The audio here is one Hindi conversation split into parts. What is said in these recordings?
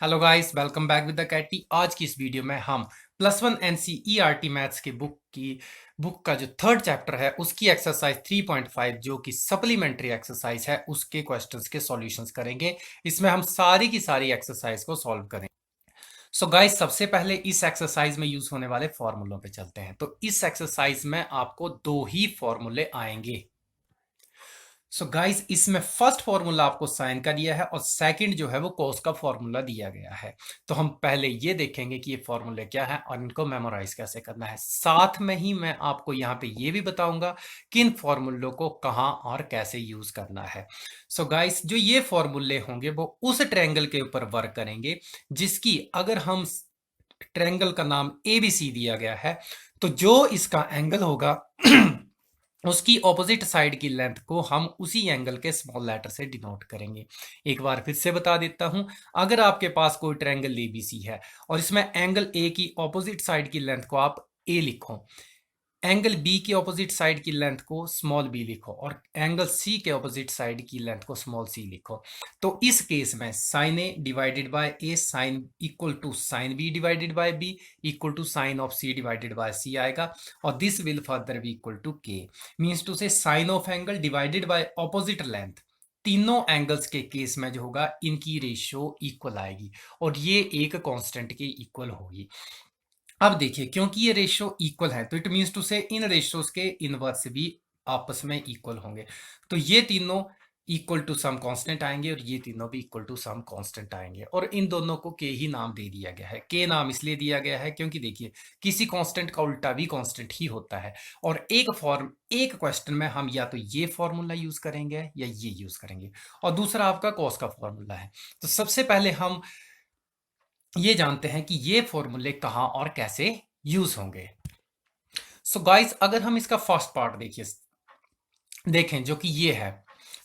Hello guys, welcome back with the Katy. आज की इस वीडियो में हम +1 एनसीईआरटी मैथ्स की बुक का जो थर्ड चैप्टर है उसकी एक्सरसाइज 3.5 जो कि सप्लीमेंट्री एक्सरसाइज है उसके क्वेश्चंस के सॉल्यूशंस करेंगे। इसमें हम सारी की सारी एक्सरसाइज को सॉल्व करेंगे। सो गाइस, सबसे पहले इस एक्सरसाइज में यूज होने वाले फॉर्मूलों पे चलते हैं। तो इस एक्सरसाइज में आपको दो ही फॉर्मूले आएंगे। सो गाइस, इसमें फर्स्ट फॉर्मूला आपको साइन का दिया है और सेकंड जो है वो कॉस का फॉर्मूला दिया गया है। तो हम पहले ये देखेंगे कि ये फॉर्मूले क्या है और इनको मेमोराइज कैसे करना है। साथ में ही मैं आपको यहाँ पे ये भी बताऊंगा कि इन फॉर्मूलों को कहाँ और कैसे यूज करना है। सो गाइस, जो ये फॉर्मूले होंगे वो उस ट्रायंगल के ऊपर वर्क करेंगे जिसकी अगर हम ट्रायंगल का नाम एबीसी दिया गया है तो जो इसका एंगल होगा उसकी ऑपोजिट साइड की लेंथ को हम उसी एंगल के स्मॉल लेटर से डिनोट करेंगे। एक बार फिर से बता देता हूं, अगर आपके पास कोई ट्रायंगल एबीसी है और इसमें एंगल ए की ऑपोजिट साइड की लेंथ को आप ए लिखो, एंगल बी के ऑपोजिट साइड की लेंथ को स्मॉल बी लिखो और एंगल सी के ऑपोजिट साइड की लेंथ को स्मॉल सी लिखो, तो इस केस में sine A divided by A sine equal to sine B divided by B equal to sine of C divided by C आएगा और this will further be equal to K. Means to say sine of angle divided by opposite length, तीनों एंगल्स के केस में जो होगा इनकी रेशियो इक्वल आएगी और ये एक कांस्टेंट के इक्वल होगी। अब देखिए, क्योंकि ये रेशियो इक्वल है तो इट मीन्स टू से इन रेशियोज के इनवर्स भी आपस में इक्वल होंगे। तो ये तीनों इक्वल टू सम कांस्टेंट आएंगे और ये तीनों भी इक्वल टू सम कांस्टेंट आएंगे और इन दोनों को के ही नाम दे दिया गया है। के नाम इसलिए दिया गया है क्योंकि देखिए, किसी कांस्टेंट का उल्टा भी कांस्टेंट ही होता है और एक क्वेश्चन में हम या तो ये फॉर्मूला यूज करेंगे या ये यूज करेंगे और दूसरा आपका कॉस का फॉर्मूला है। तो सबसे पहले हम ये जानते हैं कि ये फॉर्मूले कहां और कैसे यूज होंगे। सो गाइस, अगर हम इसका फर्स्ट पार्ट देखें जो कि ये है,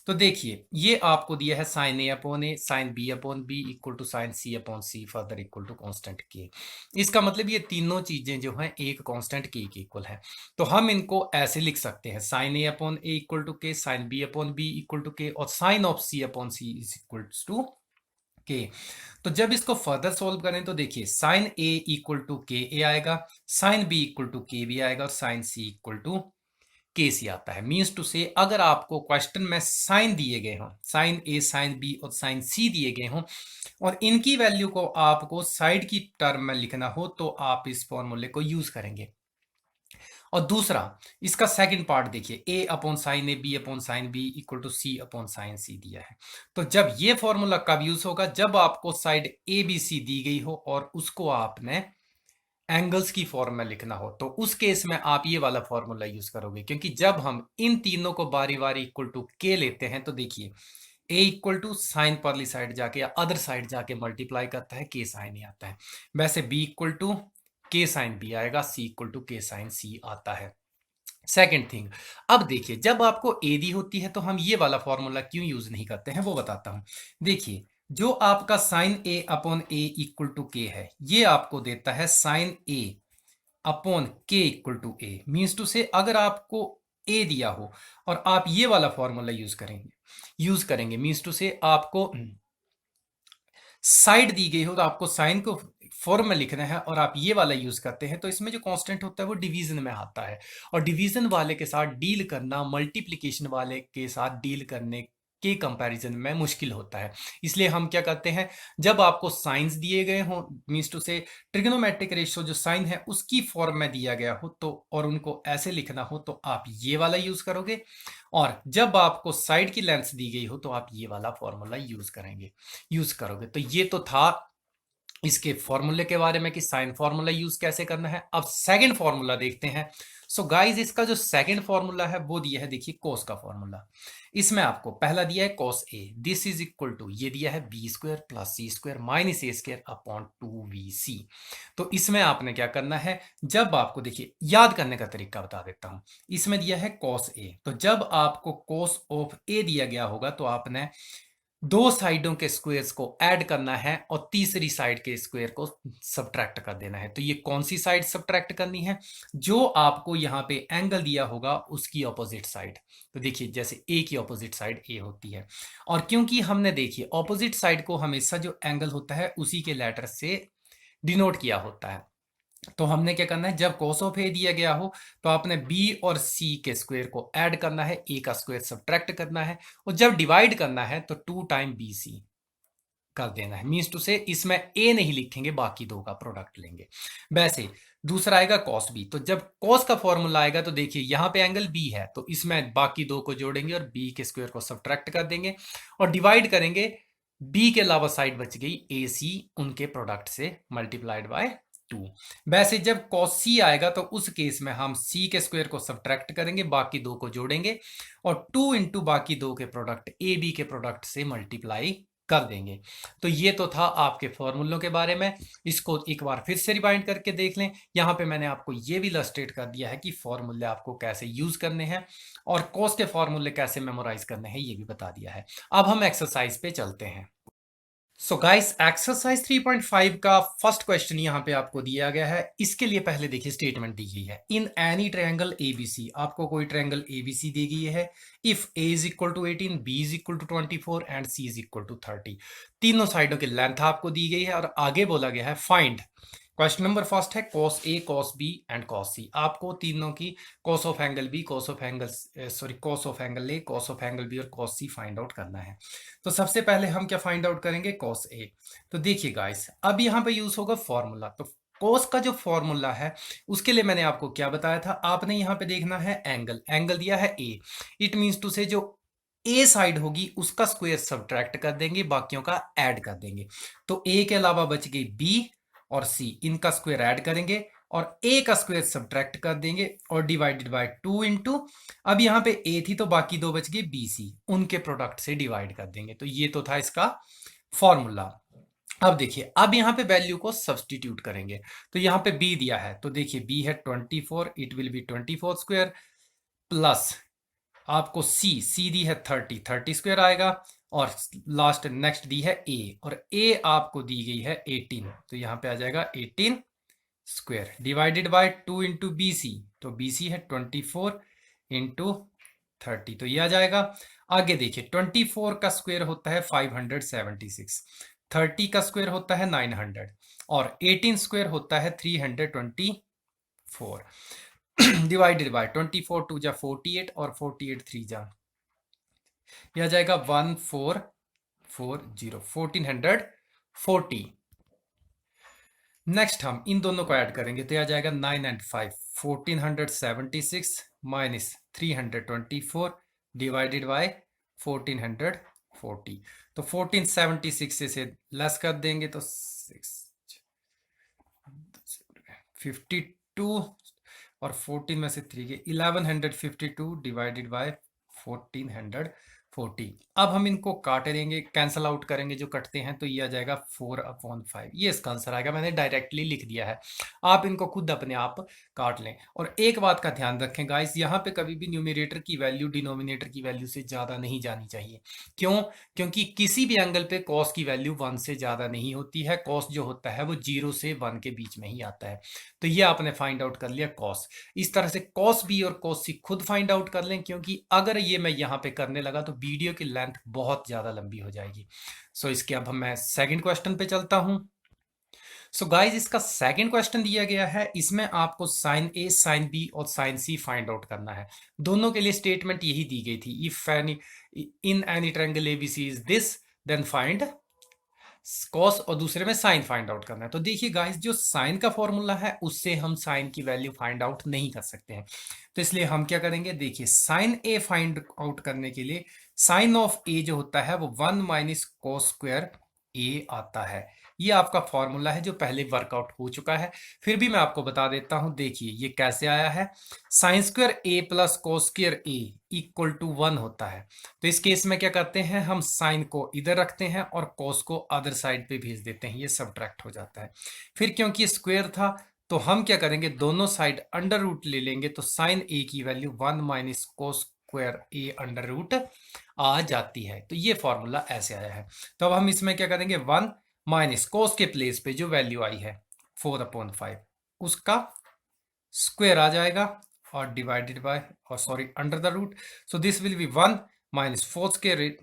तो देखिए ये आपको दिया है sine A upon A sine B upon B equal to sine C upon C further equal to constant K. इसका मतलब ये तीनों चीजें जो हैं एक कांस्टेंट के इक्वल है। तो हम इनको ऐसे लिख सकते हैं, sine A upon A equal to K, sine B upon B equal to K और sine of C upon C is equal to K. तो जब इसको फर्दर सोल्व करें तो देखिए साइन ए इक्वल टू के ए आएगा, साइन बी इक्वल टू के बी आएगा और साइन सी इक्वल टू के सी आता है। मीन्स टू से अगर आपको क्वेश्चन में साइन दिए गए हों, साइन ए साइन बी और साइन सी दिए गए हों और इनकी वैल्यू को आपको साइड की टर्म में लिखना हो तो आप इस फॉर्मूले को यूज करेंगे। और दूसरा, इसका सेकंड पार्ट देखिए, A upon sine A B upon sine B equal to C upon sine C दिया है। तो जब ये फॉर्मूला कब यूज होगा, जब आपको साइड ए बी सी दी गई हो और उसको आपने एंगल्स की फॉर्म में लिखना हो तो उस केस में आप ये वाला फॉर्मूला यूज करोगे, क्योंकि जब हम इन तीनों को बारी बारी इक्वल टू के लेते हैं तो देखिए ए इक्वल टू साइन परली साइड जाके या अदर साइड जाके मल्टीप्लाई करता है, के साइन ही आता है। वैसे B equal to K sine B आएगा, सी इक्वल टू के साइन सी आता है। सेकेंड थिंग, अब देखिए जब आपको ए दी होती है तो हम ये वाला फॉर्मूला क्यों यूज नहीं करते हैं वो बताता हूं। देखिए, जो आपका sine A upon A equal to K है ये आपको देता है sine A upon K equal to A. Means to से अगर आपको ए दिया हो और आप ये वाला फॉर्मूला यूज करेंगे मीन्स टू से आपको साइड दी गई हो तो आपको साइन को फॉर्म में लिखना है और आप ये वाला यूज करते हैं तो इसमें जो कांस्टेंट होता है वो डिवीजन में आता है और डिवीजन वाले के साथ डील करना मल्टीप्लिकेशन वाले के साथ डील करने के कंपैरिजन में मुश्किल होता है। इसलिए हम क्या करते हैं, जब आपको साइंस दिए गए हो मीन्स टू से ट्रिग्नोमेट्रिक रेशियो जो साइन है उसकी फॉर्म में दिया गया हो तो और उनको ऐसे लिखना हो तो आप ये वाला यूज करोगे और जब आपको साइड की लेंथ दी गई हो तो आप ये वाला फॉर्मूला यूज करोगे। तो ये तो था इसके फॉर्मूले के बारे में कि साइन फॉर्मूला यूज कैसे करना है। अब सेकंड फॉर्मूला देखते हैं। सो गाइस, इसका जो सेकंड फॉर्मूला है वो दिया है, देखिए कोस का फॉर्मूला। इसमें आपको पहला दिया है cos A, this is equal to ये दिया है B square plus C square minus A square upon 2vc। तो इसमें आपने क्या करना है, जब आपको देखिए याद करने का तरीका बता देता हूं। इसमें दिया है कॉस ए, तो जब आपको कॉस ऑफ ए दिया गया होगा तो आपने दो साइडों के स्क्वायर्स को ऐड करना है और तीसरी साइड के स्क्वायर को सब्ट्रैक्ट कर देना है। तो ये कौन सी साइड सब्ट्रैक्ट करनी है? जो आपको यहाँ पे एंगल दिया होगा उसकी ऑपोजिट साइड। तो देखिए जैसे ए की ऑपोजिट साइड ए होती है, और क्योंकि हमने देखिए ऑपोजिट साइड को हमेशा जो एंगल होता है उसी के लेटर से डिनोट किया होता है। तो हमने क्या करना है, जब cos ऑफ ए दिया गया हो तो आपने बी और सी के स्क्वायर को ऐड करना है, ए का स्क्वायर सब्ट्रैक्ट करना है, और जब डिवाइड करना है तो 2 टाइम बी सी कर देना है। मीन्स टू से इसमें ए नहीं लिखेंगे, बाकी दो का प्रोडक्ट लेंगे। वैसे दूसरा आएगा cos बी। तो जब cos का फॉर्मूला आएगा तो देखिए यहाँ पे एंगल बी है, तो इसमें बाकी दो को जोड़ेंगे और बी के स्क्वायर को सब्ट्रैक्ट कर देंगे और डिवाइड करेंगे। बी के अलावा साइड बच गई ए सी, उनके प्रोडक्ट से मल्टीप्लाइड बाय 2। वैसे जब cos c आएगा तो उस केस में हम c के स्क्वायर को सब्ट्रैक्ट करेंगे, बाकी दो को जोड़ेंगे और 2 इंटू बाकी दो के प्रोडक्ट ए बी के प्रोडक्ट से मल्टीप्लाई कर देंगे। तो ये तो था आपके फॉर्मूलों के बारे में। इसको एक बार फिर से रिवाइंड करके देख लें। यहाँ पे मैंने आपको ये भी इलस्ट्रेट कर दिया है कि फॉर्मूले आपको कैसे यूज करने हैं और कॉस के फॉर्मूले कैसे मेमोराइज करने हैं, ये भी बता दिया है। अब हम एक्सरसाइज पे चलते हैं। सो गाइस, एक्सरसाइज 3.5 का फर्स्ट क्वेश्चन यहाँ पे आपको दिया गया है। इसके लिए पहले देखिए स्टेटमेंट दी गई है, इन एनी ट्रायंगल एबीसी। आपको कोई ट्रायंगल एबीसी दी गई है। If A is equal to 18, B is equal to 24 and C is equal to 30। तीनों साइडों की लेंथ आपको दी गई है और आगे बोला गया है फाइंड। क्वेश्चन नंबर फर्स्ट है cos A, cos B and cos C। आपको तीनों की cos of angle B, cos of angle cos of angle A, cos of angle B और cos C फाइंड आउट करना है। तो सबसे पहले हम क्या फाइंड आउट करेंगे, cos A। तो देखिए गाइस, अब यहाँ पे यूज होगा फॉर्मूला। तो cos का जो फॉर्मूला है उसके लिए मैंने आपको क्या बताया था, आपने यहाँ पे देखना है एंगल। एंगल दिया है A, इट मीन्स टू से जो ए साइड होगी उसका स्क्वायर सब्ट्रैक्ट कर देंगे, बाकियों का ऐड कर देंगे। तो ए के अलावा बच गई बी और सी, इनका स्क्वायर ऐड करेंगे और ए का स्क्वायर सब्ट्रैक्ट कर देंगे और डिवाइडेड बाय 2 इंटू, अब यहां पे ए थी तो बाकी दो बच गए बी सी, उनके प्रोडक्ट से डिवाइड कर देंगे। तो ये तो था इसका फॉर्मूला। अब देखिए, अब यहां पे वैल्यू को सब्सटीट्यूट करेंगे। तो यहां पे बी दिया है तो देखिए बी है 24, it will B 24 square plus आपको सी दी है 30 स्क्वायर आएगा, और लास्ट नेक्स्ट दी है ए, और ए आपको दी गई है 18, तो यहां पे आ जाएगा 18 square divided by 2 into B C. तो बी सी है 24 इंटू 30, तो ये आ जाएगा। आगे देखिए 24 का स्क्वायर होता है 576, 30 का स्क्वायर होता है 900 और 18 स्क्वायर होता है 324। डिवाइडेड बाय 24 टू जा 48 और 48 3 जा, यह आ जाएगा 1440, 1440। नेक्स्ट हम इन दोनों को ऐड करेंगे तो यह आ जाएगा 9 एंड 5 1476 माइनस 324 डिवाइडेड बाय 1440। तो 1476 से लेस कर देंगे तो 52 और 14 में से 3 के 1152 डिवाइडेड बाय 1440। अब हम इनको काट देंगे, कैंसल आउट करेंगे जो कटते हैं, तो ये आ जाएगा 4/5। ये इसका आंसर आएगा, मैंने डायरेक्टली लिख दिया है, आप इनको खुद अपने आप काट लें। और एक बात का ध्यान रखें गाइस, यहाँ पे कभी भी न्यूमरेटर की वैल्यू डिनोमिनेटर की वैल्यू से ज़्यादा नहीं जानी चाहिए। क्यों? क्योंकि किसी भी एंगल पे कॉस की वैल्यू 1 से ज़्यादा नहीं होती है। कॉस जो होता है वो 0 से 1 के बीच में ही आता है। तो ये आपने फाइंड आउट कर लिया कॉस। इस तरह से कॉस बी और कॉस सी खुद फाइंड आउट कर लें, क्योंकि अगर ये मैं यहाँ पे करने लगा तो वीडियो की लेंथ बहुत ज़्यादा लंबी हो जाएगी। सो इसके अब मैं सेकंड क्वेश्चन पे चलता हूँ। सो गाइज, इसका सेकंड क्वेश्चन दिया गया है, इसमें आपको साइन ए, साइन बी और साइन सी फाइंड आउट करना है। दोनों के लिए स्टेटमेंट यही दी गई थी, if any in any triangle ABC is this then find cos, और दूसरे में साइन फाइंड आउट करना है। तो देखिए गाइस, जो साइन का फॉर्मूला है उससे हम साइन की वैल्यू फाइंड आउट नहीं कर सकते हैं, तो इसलिए हम क्या करेंगे, देखिए साइन ए फाइंड आउट करने के लिए साइन ऑफ ए जो होता है वो 1 माइनस कोस स्क्वायर ए आता है। ये आपका फॉर्मूला है जो पहले वर्कआउट हो चुका है, फिर भी मैं आपको बता देता हूं। देखिए ये कैसे आया है, sine square A plus cos square A equal to 1 होता है। तो इस केस में क्या करते हैं, हम साइन को इधर रखते हैं और कोस को अदर साइड पे भेज देते हैं, ये सब्ट्रैक्ट हो जाता है। फिर क्योंकि स्क्वायर था तो हम क्या करेंगे, दोनों साइड अंडर रूट ले लेंगे, तो साइन ए की value 1 minus cos square A under root आ जाती है। तो ये फॉर्मूला ऐसे आया है। तो अब हम इसमें क्या करेंगे, 1 माइनस कॉस के प्लेस पे जो वैल्यू आई है 4/5 उसका स्क्वायर आ जाएगा और डिवाइडेड बाय, और sorry under the root. So this will be 1 minus 4 square,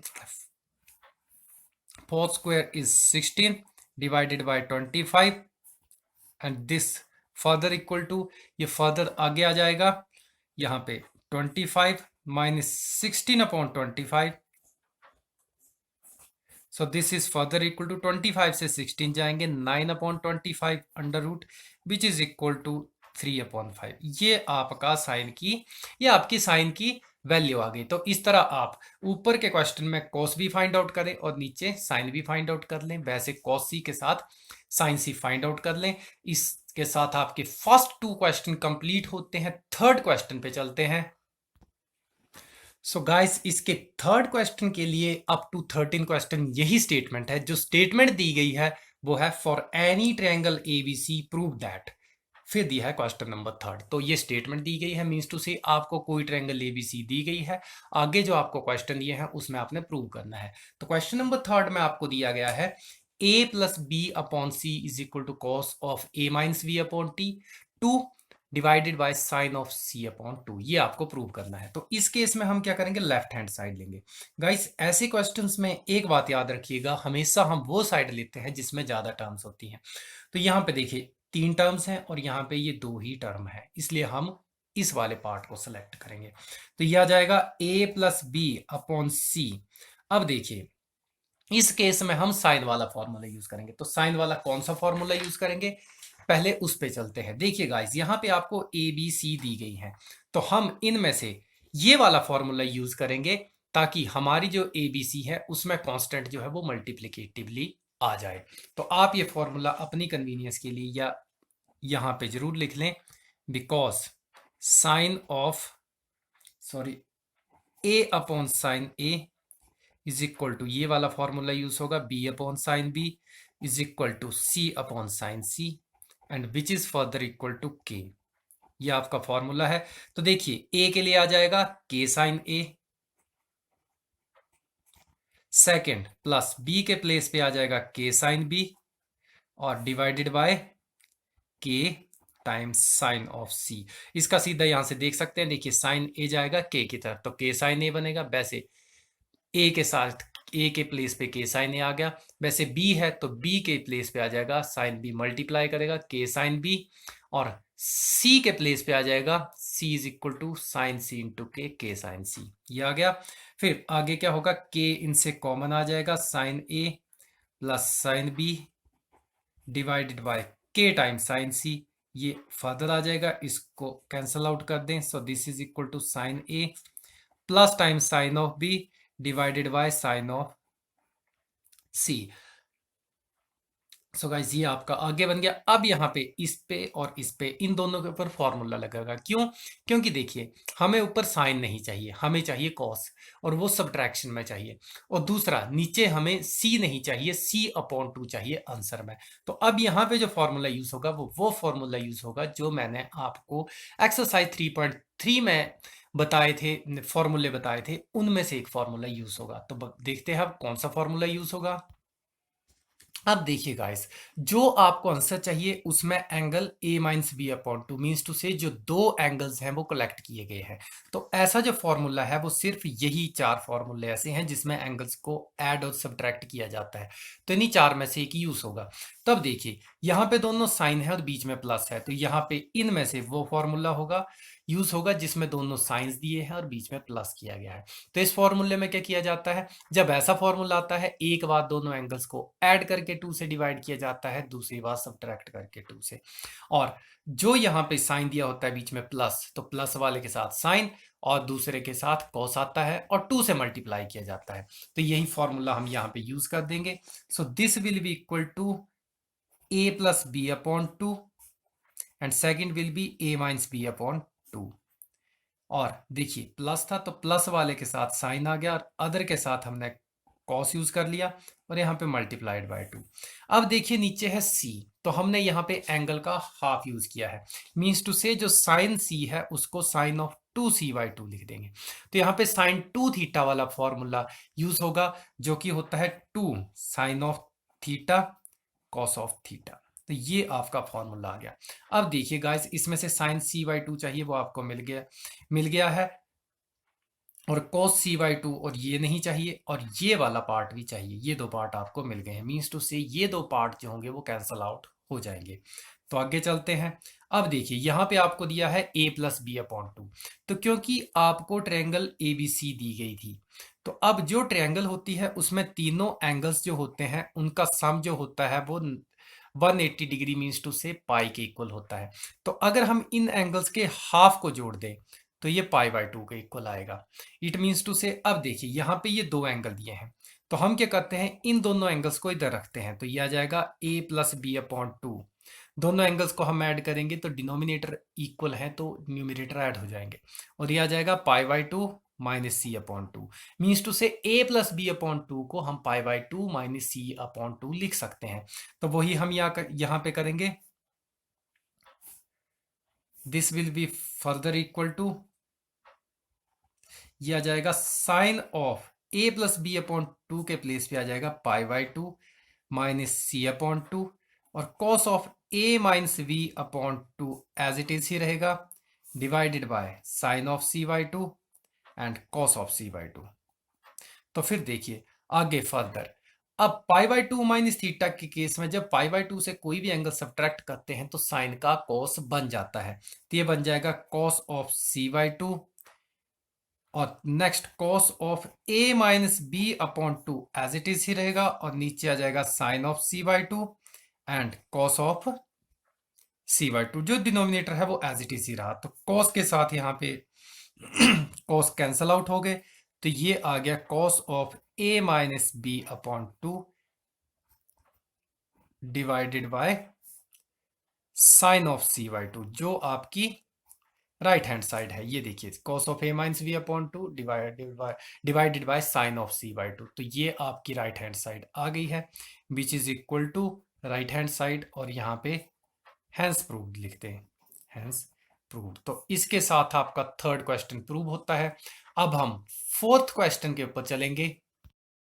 4 square is 16 divided by 25 and this further equal to, ये फर्दर आगे आ जाएगा यहाँ पे 25 minus 16/25। So this is further equal to 25 से 16 जाएंगे 9/25 under root which is equal to 3/5। ये आपका साइन की, ये आपकी साइन की वैल्यू आ गई। तो इस तरह आप ऊपर के क्वेश्चन में कॉस भी फाइंड आउट करें और नीचे साइन भी फाइंड आउट कर लें। वैसे कॉस सी के साथ साइन सी फाइंड आउट कर लें। इसके साथ आपके फर्स्ट 2 क्वेश्चन कंप्लीट होते हैं। थर्ड क्वेश्चन पे चलते हैं। सो गाइस, इसके थर्ड क्वेश्चन के लिए अप टू 13 क्वेश्चन यही स्टेटमेंट है। जो स्टेटमेंट दी गई है वो है for any triangle ABC prove that. फिर दिया है क्वेश्चन नंबर थर्ड। तो ये स्टेटमेंट दी गई है, मींस टू से आपको कोई ट्रायंगल एबीसी दी गई है, आगे जो आपको क्वेश्चन दिए हैं उसमें आपने प्रूव करना है। तो क्वेश्चन नंबर थर्ड में आपको दिया गया है a plus B upon C is equal to cos of a minus B upon T 2 divided by sine of c upon 2। ये आपको प्रूव करना है। तो इस केस में हम क्या करेंगे, लेफ्ट हैंड साइड लेंगे। गाइस, ऐसे क्वेश्चंस में एक बात याद रखिएगा, हमेशा हम वो साइड लेते हैं जिसमें ज्यादा टर्म्स होती हैं। तो यहाँ पे देखिए 3 टर्म्स हैं और यहाँ पे ये 2 ही टर्म है, इसलिए हम इस वाले पार्ट को सिलेक्ट करेंगे। तो ये आ जाएगा a प्लस बी अपॉन सी। अब देखिए इस केस में हम साइन वाला फॉर्मूला यूज करेंगे। तो साइन वाला कौन सा फॉर्मूला यूज करेंगे, पहले उस पे चलते हैं। देखिए गाइस, यहाँ पे आपको ए बी सी दी गई है, तो हम इनमें से ये वाला फॉर्मूला यूज करेंगे ताकि हमारी जो ए बी सी है उसमें कांस्टेंट जो है वो मल्टीप्लिकेटिवली आ जाए। तो आप ये फॉर्मूला अपनी कन्वीनियंस के लिए या यहाँ पे जरूर लिख लें, because sine of, sorry, A upon sine A is equal to, ये वाला फॉर्मूला यूज होगा, B upon sine B is equal to C upon sine C and which is further equal to K. ये आपका फॉर्मूला है। तो देखिए ए के लिए आ जाएगा के साइन ए, सेकेंड प्लस बी के प्लेस पे आ जाएगा के साइन बी और डिवाइडेड बाय के टाइम्स साइन ऑफ सी। इसका सीधा यहां से देख सकते हैं, देखिए साइन ए जाएगा के की तरफ तो के साइन ए बनेगा। वैसे ए के साथ ए के प्लेस पे के साइन ए आ गया, वैसे बी है तो बी के प्लेस पे आ जाएगा साइन बी मल्टीप्लाई करेगा के साइन बी, और सी के प्लेस पे आ जाएगा C is equal to sine C into K sine C. ये आ गया। फिर आगे क्या होगा, के इनसे कॉमन आ जाएगा, sine A plus sine B divided by K time sine C. ये फर्दर आ जाएगा, इसको कैंसल आउट कर दें। So this is equal to sine A plus time sine of B divided by sine of C. So guys, ये आपका आगे बन गया। अब यहाँ पे इस पे और इस पे इन दोनों के ऊपर फॉर्मूला लगेगा। क्यों? क्योंकि देखिए हमें ऊपर साइन नहीं चाहिए, हमें चाहिए कॉस, और वो सब्ट्रैक्शन में चाहिए। और दूसरा नीचे हमें सी नहीं चाहिए, सी अपॉन 2 चाहिए आंसर में। तो अब यहाँ पे जो फॉर्मूला यूज होगा वो फॉर्मूला यूज होगा जो मैंने आपको एक्सरसाइज 3.3 में बताए थे, फॉर्मूले बताए थे, उनमें से एक फॉर्मूला यूज होगा। तो देखते हैं अब कौन सा फॉर्मूला यूज होगा। अब देखिए गाइस, जो आपको आंसर चाहिए उसमें angle a minus B upon 2 means to से जो 2 एंगल्स हैं वो कलेक्ट किए गए हैं। तो ऐसा जो फॉर्मूला है वो सिर्फ यही 4 फॉर्मूले ऐसे हैं जिसमें एंगल्स को ऐड और सब्ट्रैक्ट किया जाता है। तो इन्हीं 4 में से एक यूज होगा। तब देखिए यहाँ पे दोनों साइन है और बीच में प्लस है, तो यहाँ पे इनमें से वो फॉर्मूला होगा यूज होगा जिसमें दोनों साइंस दिए हैं और बीच में प्लस किया गया है। तो इस फॉर्मूले में क्या किया जाता है, जब ऐसा फॉर्मूला आता है एक बार दोनों एंगल्स को ऐड करके 2 से डिवाइड किया जाता है, दूसरी बार सब्ट्रैक्ट करके 2 से। और जो यहाँ पे साइन दिया होता है बीच में प्लस, तो प्लस वाले के साथ साइन और दूसरे के साथ कॉस आता है और 2 से मल्टीप्लाई किया जाता है। तो यही फॉर्मूला हम यहाँ पे यूज कर देंगे। So this will be equal to a plus B upon 2 and second will be a minus B upon 2। और देखिए प्लस था तो प्लस वाले के साथ साइन आ गया और अदर के साथ हमने कॉस यूज कर लिया और यहाँ पे मल्टीप्लाइड बाय 2। अब देखिए नीचे है सी, तो हमने यहाँ पे एंगल का हाफ यूज किया है, मींस टू से जो साइन सी है उसको साइन ऑफ 2c/2 लिख देंगे। तो यहाँ पे साइन 2 थीटा वाला फॉर्मूला यूज होगा, जो कि होता है 2 sine of theta cos of theta. तो ये आपका फॉर्मूला आ गया। अब देखिए गाइस, इसमें से साइन c/2 चाहिए, वो आपको मिल गया है, और cos c/2 और ये नहीं चाहिए, और ये वाला पार्ट भी चाहिए। ये दो पार्ट आपको मिल गए हैं, मीन्स टू से ये दो पार्ट जो होंगे वो कैंसल आउट हो जाएंगे। तो आगे चलते हैं। अब देखिए यहाँ पे आपको दिया है a+b/2। तो क्योंकि आपको ट्रायंगल ABC दी गई थी, तो अब जो ट्रायंगल होती है उसमें तीनों एंगल्स जो होते हैं उनका सम जो होता है वो 180 डिग्री मीन्स टू से पाई के इक्वल होता है। तो अगर हम इन एंगल्स के हाफ को जोड़ दें तो ये π/2 के इक्वल आएगा। इट मीन्स टू से, अब देखिए यहाँ पे ये दो एंगल दिए हैं, तो हम क्या करते हैं, इन दोनों एंगल्स को इधर रखते हैं, तो ये आ जाएगा a+b/2। दोनों एंगल्स को हम ऐड करेंगे तो डिनोमिनेटर इक्वल है तो न्यूमरेटर ऐड हो जाएंगे, और ये आ जाएगा π/2 माइनस c/2। मीन्स टू से a+b/2 को हम π/2 माइनस c/2 लिख सकते हैं। तो वही हम यहाँ पे करेंगे। This will be further equal to, ये आ जाएगा साइन ऑफ a+b/2 के प्लेस पे आ जाएगा π/2 माइनस c/2, और cos of a-v/2 as it is ही रहेगा, divided by sine of c/2 and cos of c/2। तो फिर देखिए आगे फर्दर, अब π/2 माइनस थीटा के केस में जब π/2 से कोई भी एंगल सब्ट्रैक्ट करते हैं तो साइन का cos बन जाता है, तो ये बन जाएगा cos ऑफ c/2, और next cos of a-b/2 as it is ही रहेगा, और नीचे आ जाएगा sine of c/2 and cos of c/2। जो डिनोमिनेटर है वो एज इट इज ही रहा, तो cos के साथ यहाँ पे cos कैंसल आउट हो गए, तो ये आ गया cos of a-b/2 divided by sine of c/2, जो आपकी राइट हैंड साइड है। ये देखिए cos of a-b/2 divided by sine of c/2। तो ये आपकी राइट हैंड साइड आ गई है, which is equal to right hand side, और यहाँ पे हैंस प्रूव्ड लिखते हैं, हैंस प्रूव्ड। तो इसके साथ आपका थर्ड क्वेश्चन प्रूव होता है। अब हम फोर्थ क्वेश्चन के ऊपर चलेंगे।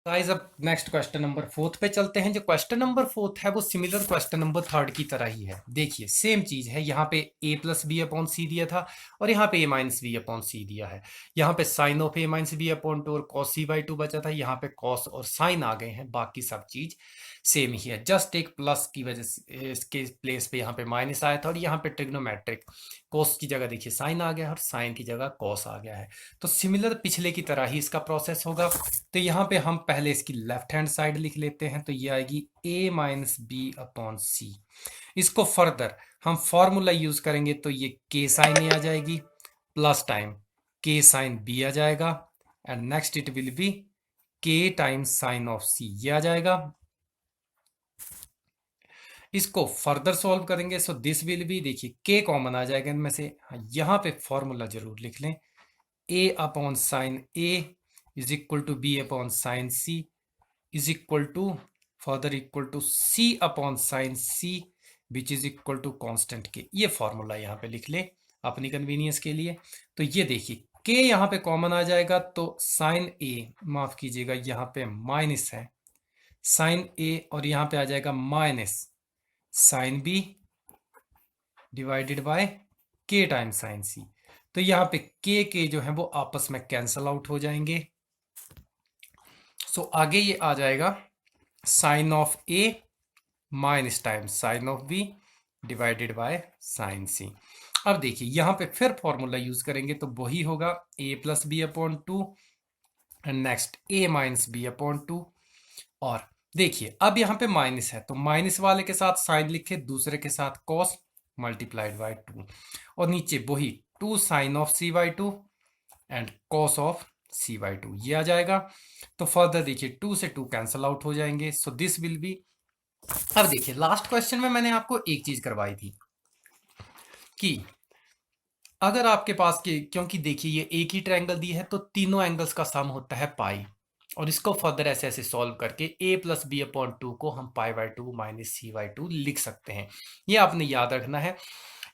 गाइस अब नेक्स्ट क्वेश्चन नंबर फोर्थ पे चलते हैं। जो क्वेश्चन नंबर फोर्थ है वो सिमिलर क्वेश्चन नंबर थर्ड की तरह ही है। देखिए सेम चीज है, यहाँ पे a+b/c दिया था, और यहाँ पे a-b/c दिया है। यहाँ पे साइन ऑफ a-b/2 और cos c/2 बचा था, यहाँ पे cos और साइन आ गए हैं, बाकी सब चीज सेम ही है। जस्ट एक प्लस की वजह से इसके प्लेस पे यहाँ पे माइनस आया था, और यहाँ पे ट्रिग्नोमेट्रिक cos की जगह देखिए साइन आ गया, और साइन की जगह cos आ गया है। तो सिमिलर पिछले की तरह ही इसका प्रोसेस होगा। तो यहाँ पे हम पहले इसकी लेफ्ट हैंड साइड लिख लेते हैं, तो ये आएगी a-b/c। इसको फर्दर हम फॉर्मूला यूज करेंगे, तो ये k साइन a आ जाएगी, plus time k sine b आ जाएगा, and next it will be k times sine of c, ये आ जाएगा। इसको फर्दर सॉल्व करेंगे, सो दिस विल बी, देखिए k कॉमन आ जाएगा इनमें से। यहाँ पे फॉर्मूला जरूर लिख लें, a/sin a is equal to b/sin c is equal to further equal to c/sin c which is equal to constant k। ये फॉर्मूला यहाँ पे लिख ले अपनी कन्वीनियंस के लिए। तो ये देखिए k यहाँ पे कॉमन आ जाएगा, तो साइन a, माफ कीजिएगा यहाँ पे माइनस है साइन a, और यहाँ पे आ जाएगा minus sine b divided by k times sine c। तो यहाँ पे k जो है वो आपस में कैंसल आउट हो जाएंगे। सो आगे ये आ जाएगा sine of a minus times sine of b divided by sine c। अब देखिए यहाँ पे फिर फॉर्मूला यूज करेंगे, तो वही होगा a+b/2 एंड नेक्स्ट a-b/2। और देखिए अब यहाँ पे माइनस है, तो माइनस वाले के साथ साइन लिखे, दूसरे के साथ cos मल्टीप्लाइड बाय 2, और नीचे वही 2 sine of c/2 and cos of c/2, ये आ जाएगा। तो फर्दर देखिए 2 से 2 कैंसल आउट हो जाएंगे, सो दिस विल बी। अब देखिए लास्ट क्वेश्चन में मैंने आपको एक चीज करवाई थी कि अगर आपके पास के, क्योंकि देखिए ये एक ही ट्रायंगल दी है तो तीनों एंगल्स का सम होता है पाई, और इसको फर्दर ऐसे ऐसे सॉल्व करके a+b/2 को हम π/2 माइनस c/2 लिख सकते हैं। ये आपने याद रखना है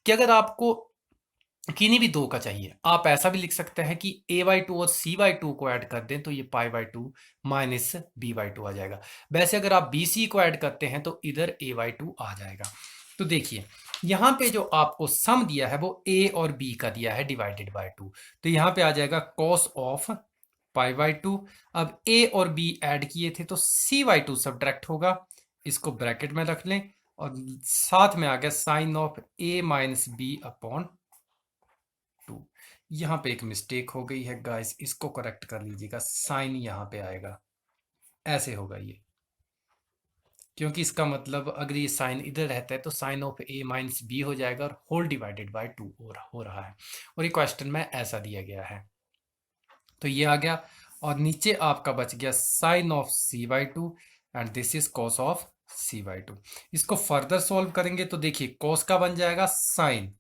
कि अगर आपको किन्हीं भी दो का चाहिए। आप ऐसा भी लिख सकते हैं कि a/2 और c/2 को ऐड कर दें तो ये π/2 माइनस b/2 आ जाएगा। वैसे अगर आप bc को ऐड करते हैं तो इधर a/2 आ जाएगा। तो देखिए यहाँ पे जो आपको सम दिया है वो a और b का दिया है डिवाइडेड बाय 2, तो यहाँ पे आ जाएगा cos ऑफ π/2। अब a और b ऐड किए थे तो c/2 सब्ट्रैक्ट होगा, इसको ब्रैकेट में रख लें, और साथ में आ गया sine of a minus B upon 2। यहाँ पे एक मिस्टेक हो गई है गाइस, इसको करेक्ट कर लीजिएगा, साइन यहाँ पे आएगा, ऐसे होगा ये, क्योंकि इसका मतलब अगर ये साइन इधर रहता है तो sine of a minus B हो जाएगा और होल डिवाइडेड बाय 2 हो रहा है, और ये क्वेश्चन में ऐसा दिया गया है। तो ये आ गया, और नीचे आपका बच गया sine of c/2 and this is cos of c/2। इसको फर्दर सॉल्व करेंगे तो देखिए कॉस का बन जाएगा साइन,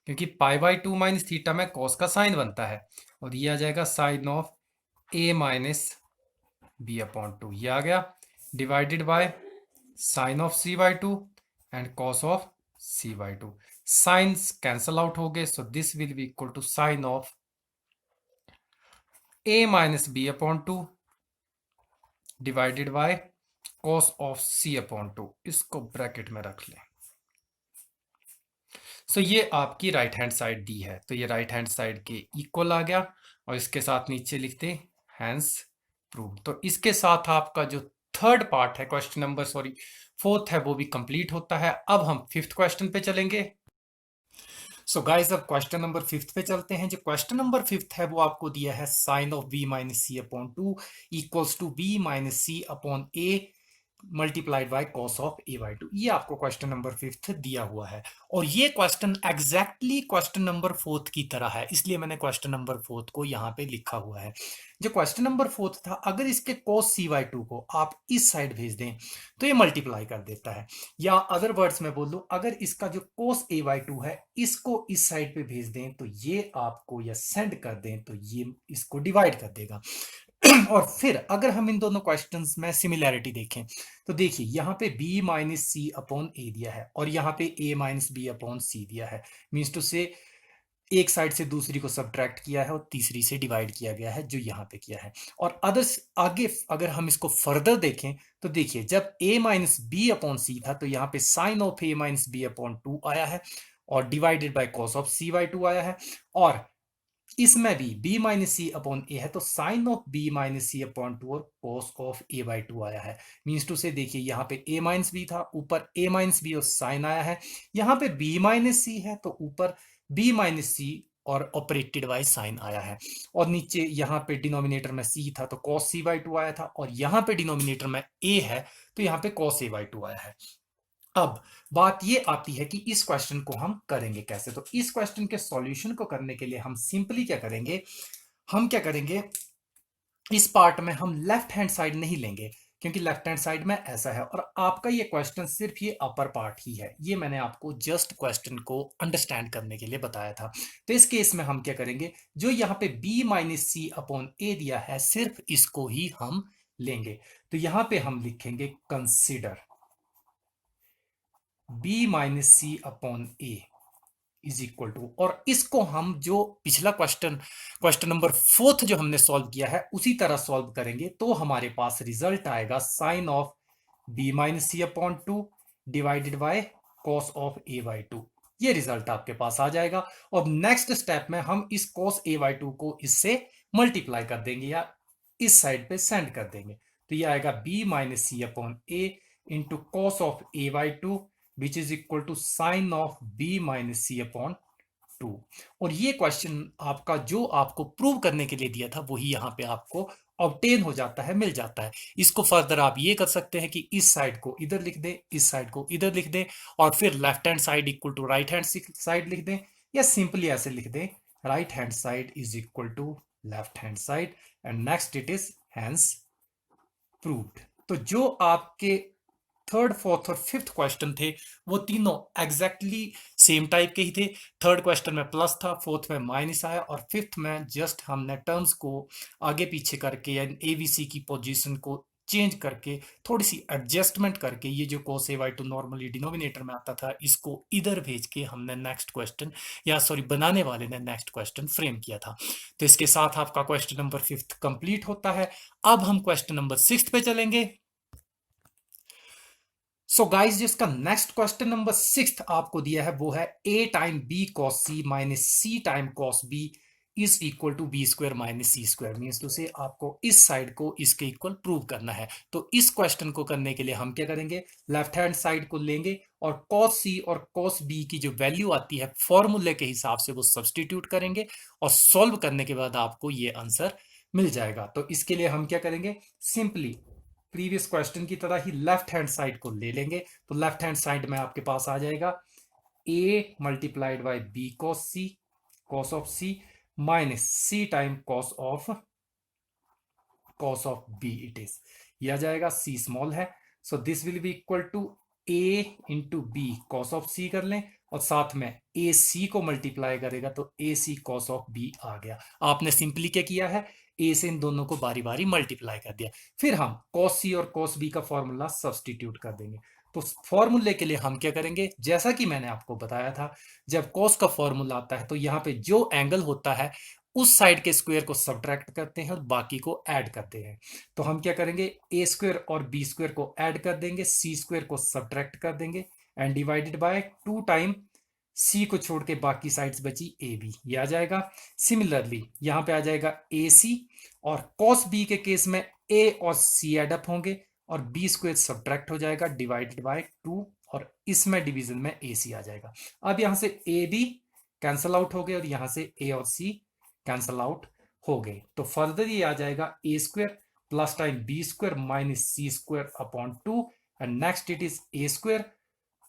क्योंकि π/2 माइनस थीटा में कॉस का साइन बनता है, और ये आ जाएगा sine of a minus B upon 2, ये आ गया divided by sine of c/2 and cos of c/2। Sines cancel out हो गए, so this will be equal to sine of a minus B upon 2 divided by cos of c upon 2, इसको ब्रैकेट में रख लें। सो ये आपकी राइट हैंड साइड दी है, तो ये राइट हैंड साइड के इक्वल आ गया, और इसके साथ नीचे लिखते हैंस प्रूव। तो इसके साथ आपका जो थर्ड पार्ट है क्वेश्चन नंबर फोर्थ है वो भी कंप्लीट होता है। अब हम फिफ्थ क्वेश्चन पे चलेंगे। सो गाइस अब क्वेश्चन नंबर फिफ्थ पे चलते हैं। जो क्वेश्चन नंबर फिफ्थ है वो आपको दिया है sine of b minus C upon 2 equals to b minus C upon a multiplied by cos of a/2। ये आपको क्वेश्चन नंबर फिफ्थ दिया हुआ है, और ये question exactly question number fourth की तरह है, इसलिए मैंने क्वेश्चन नंबर फोर्थ को यहाँ पे लिखा हुआ है। जो क्वेश्चन नंबर फोर्थ था, अगर इसके cos c/2 को आप इस साइड भेज दें तो ये मल्टीप्लाई कर देता है, या अदर वर्ड्स में बोल दूं, अगर इसका जो cos a/2 है इसको इस साइड पे भेज दें तो ये आपको, या सेंड कर दें तो ये इसको डिवाइड कर देगा। और फिर अगर हम इन दोनों क्वेश्चंस में सिमिलैरिटी देखें तो देखिए यहाँ पे b माइनस सी अपॉन ए दिया है और यहाँ पे a माइनस बी अपॉन सी दिया है, मीन्स टू से एक साइड से दूसरी को सब्ट्रैक्ट किया है और तीसरी से डिवाइड किया गया है, जो यहाँ पे किया है। और अदर्स आगे अगर हम इसको फर्दर देखें तो देखिए जब a minus B upon C था तो यहाँ पे sine of a minus B upon 2 आया है और divided by cos of c/2 आया है, और इसमें भी b minus C upon A है तो sine of b minus C upon 2 और कॉस ऑफ a/2 आया है। मीन्स टू से देखिए यहाँ पे a माइनस बी था, ऊपर a माइनस बी और साइन आया है, यहाँ पे b माइनस सी है तो ऊपर b माइनस सी और ऑपरेटेड बाय साइन आया है, और नीचे यहाँ पे डिनोमिनेटर में c था तो कॉस c/2 आया था, और यहाँ पे डिनोमिनेटर में a है तो यहाँ पे कॉस a/2 आया है। अब बात ये आती है कि इस क्वेश्चन को हम करेंगे कैसे। तो इस क्वेश्चन के सॉल्यूशन को करने के लिए हम सिंपली क्या करेंगे, इस पार्ट में हम लेफ्ट हैंड साइड नहीं लेंगे, क्योंकि लेफ्ट हैंड साइड में ऐसा है, और आपका ये क्वेश्चन सिर्फ ये अपर पार्ट ही है, ये मैंने आपको जस्ट क्वेश्चन को अंडरस्टैंड करने के लिए बताया था। तो इस केस में हम क्या करेंगे, जो यहाँ पे b माइनस सी अपॉन ए दिया है सिर्फ इसको ही हम लेंगे। तो यहाँ पे हम लिखेंगे consider b minus C upon A is equal to, और इसको हम जो पिछला क्वेश्चन नंबर फोर्थ जो हमने सॉल्व किया है उसी तरह सॉल्व करेंगे, तो हमारे पास रिजल्ट आएगा sine of b minus C upon 2 divided by cos of a/2। ये रिजल्ट आपके पास आ जाएगा, और नेक्स्ट स्टेप में हम इस कॉस a/2 को इससे मल्टीप्लाई कर देंगे या इस साइड पे सेंड कर देंगे, तो ये आएगा b minus C upon a into cos of a/2 which is equal to sine of b minus C upon 2। और ये क्वेश्चन आपका जो आपको प्रूव करने के लिए दिया था वही यहाँ पे आपको ऑब्टेन हो जाता है, मिल जाता है। इसको फर्दर आप ये कर सकते हैं कि इस साइड को इधर लिख दें, इस साइड को इधर लिख दें, और फिर left hand side equal to right hand side लिख दें, या सिंपली ऐसे लिख दें right hand side is equal to left hand side, and next it is hence proved. तो जो आपके थर्ड फोर्थ और फिफ्थ क्वेश्चन थे वो तीनों एग्जैक्टली सेम टाइप के ही थे। थर्ड क्वेश्चन में प्लस था, फोर्थ में माइनस आया, और फिफ्थ में जस्ट हमने टर्म्स को आगे पीछे करके या एबीसी की पोजीशन को चेंज करके, थोड़ी सी एडजस्टमेंट करके, ये जो cos ay2 नॉर्मली डिनोमिनेटर में आता था इसको इधर भेज के हमने नेक्स्ट क्वेश्चन, या सॉरी बनाने वाले ने नेक्स्ट क्वेश्चन फ्रेम किया था। तो इसके साथ आपका क्वेश्चन नंबर 5 कंप्लीट होता है। अब हम क्वेश्चन नंबर 6 पे चलेंगे। सो गाइस, जिसका नेक्स्ट क्वेश्चन नंबर 6 आपको दिया है वो है a time b cos c minus c time cos b is equal to B square minus C square. Means to से आपको इस साइड को इसके इक्वल प्रूव करना है। तो इस क्वेश्चन को करने के लिए हम क्या करेंगे, लेफ्ट हैंड साइड को लेंगे और cos c और cos b की जो वैल्यू आती है फॉर्मूले के हिसाब से वो सब्सटीट्यूट करेंगे और सॉल्व करने के बाद आपको ये आंसर मिल जाएगा। तो इसके लिए हम क्या करेंगे, सिंपली प्रीवियस क्वेश्चन की तरह ही लेफ्ट हैंड साइड को ले लेंगे। तो लेफ्ट हैंड साइड में आपके पास आ जाएगा a multiplied by B cos C, cos of C minus C time cos of B it is, यह आ जाएगा c स्मॉल है। So this will be equal to a into B cos of C कर लें और साथ में ए सी को मल्टीप्लाई करेगा तो ए सी कॉस ऑफ बी आ गया। आपने सिंपली क्या किया है, ए से इन दोनों को बारी बारी मल्टीप्लाई कर दिया। फिर हम कॉस सी और कॉस बी का फॉर्मूला सब्सटीट्यूट कर देंगे। तो फॉर्मूले के लिए हम क्या करेंगे, जैसा कि मैंने आपको बताया था, जब कॉस का फॉर्मूला आता है तो यहाँ पे जो एंगल होता है उस साइड के स्क्वायर को सब्ट्रैक्ट करते हैं और बाकी को ऐड करते हैं। तो हम क्या करेंगे, ए स्क्वायर और बी स्क्वायर को ऐड कर देंगे, सी स्क्वायर को सब्ट्रैक्ट कर देंगे एंड डिवाइडेड बाय 2 टाइम सी को छोड़ के बाकी साइड्स बची ए बी, ये आ जाएगा। सिमिलरली यहाँ पे आ जाएगा ए सी और कॉस बी के केस में ए और सी एडअप होंगे और बी स्क्वायर सब्ट्रैक्ट हो जाएगा डिवाइडेड बाय 2 और इसमें डिवीजन में ए सी आ जाएगा। अब यहाँ से ए बी कैंसल आउट हो गए और यहाँ से ए और सी कैंसल आउट हो गए। तो फर्दर ये आ जाएगा A square plus time B square minus C square upon 2 and next it is A square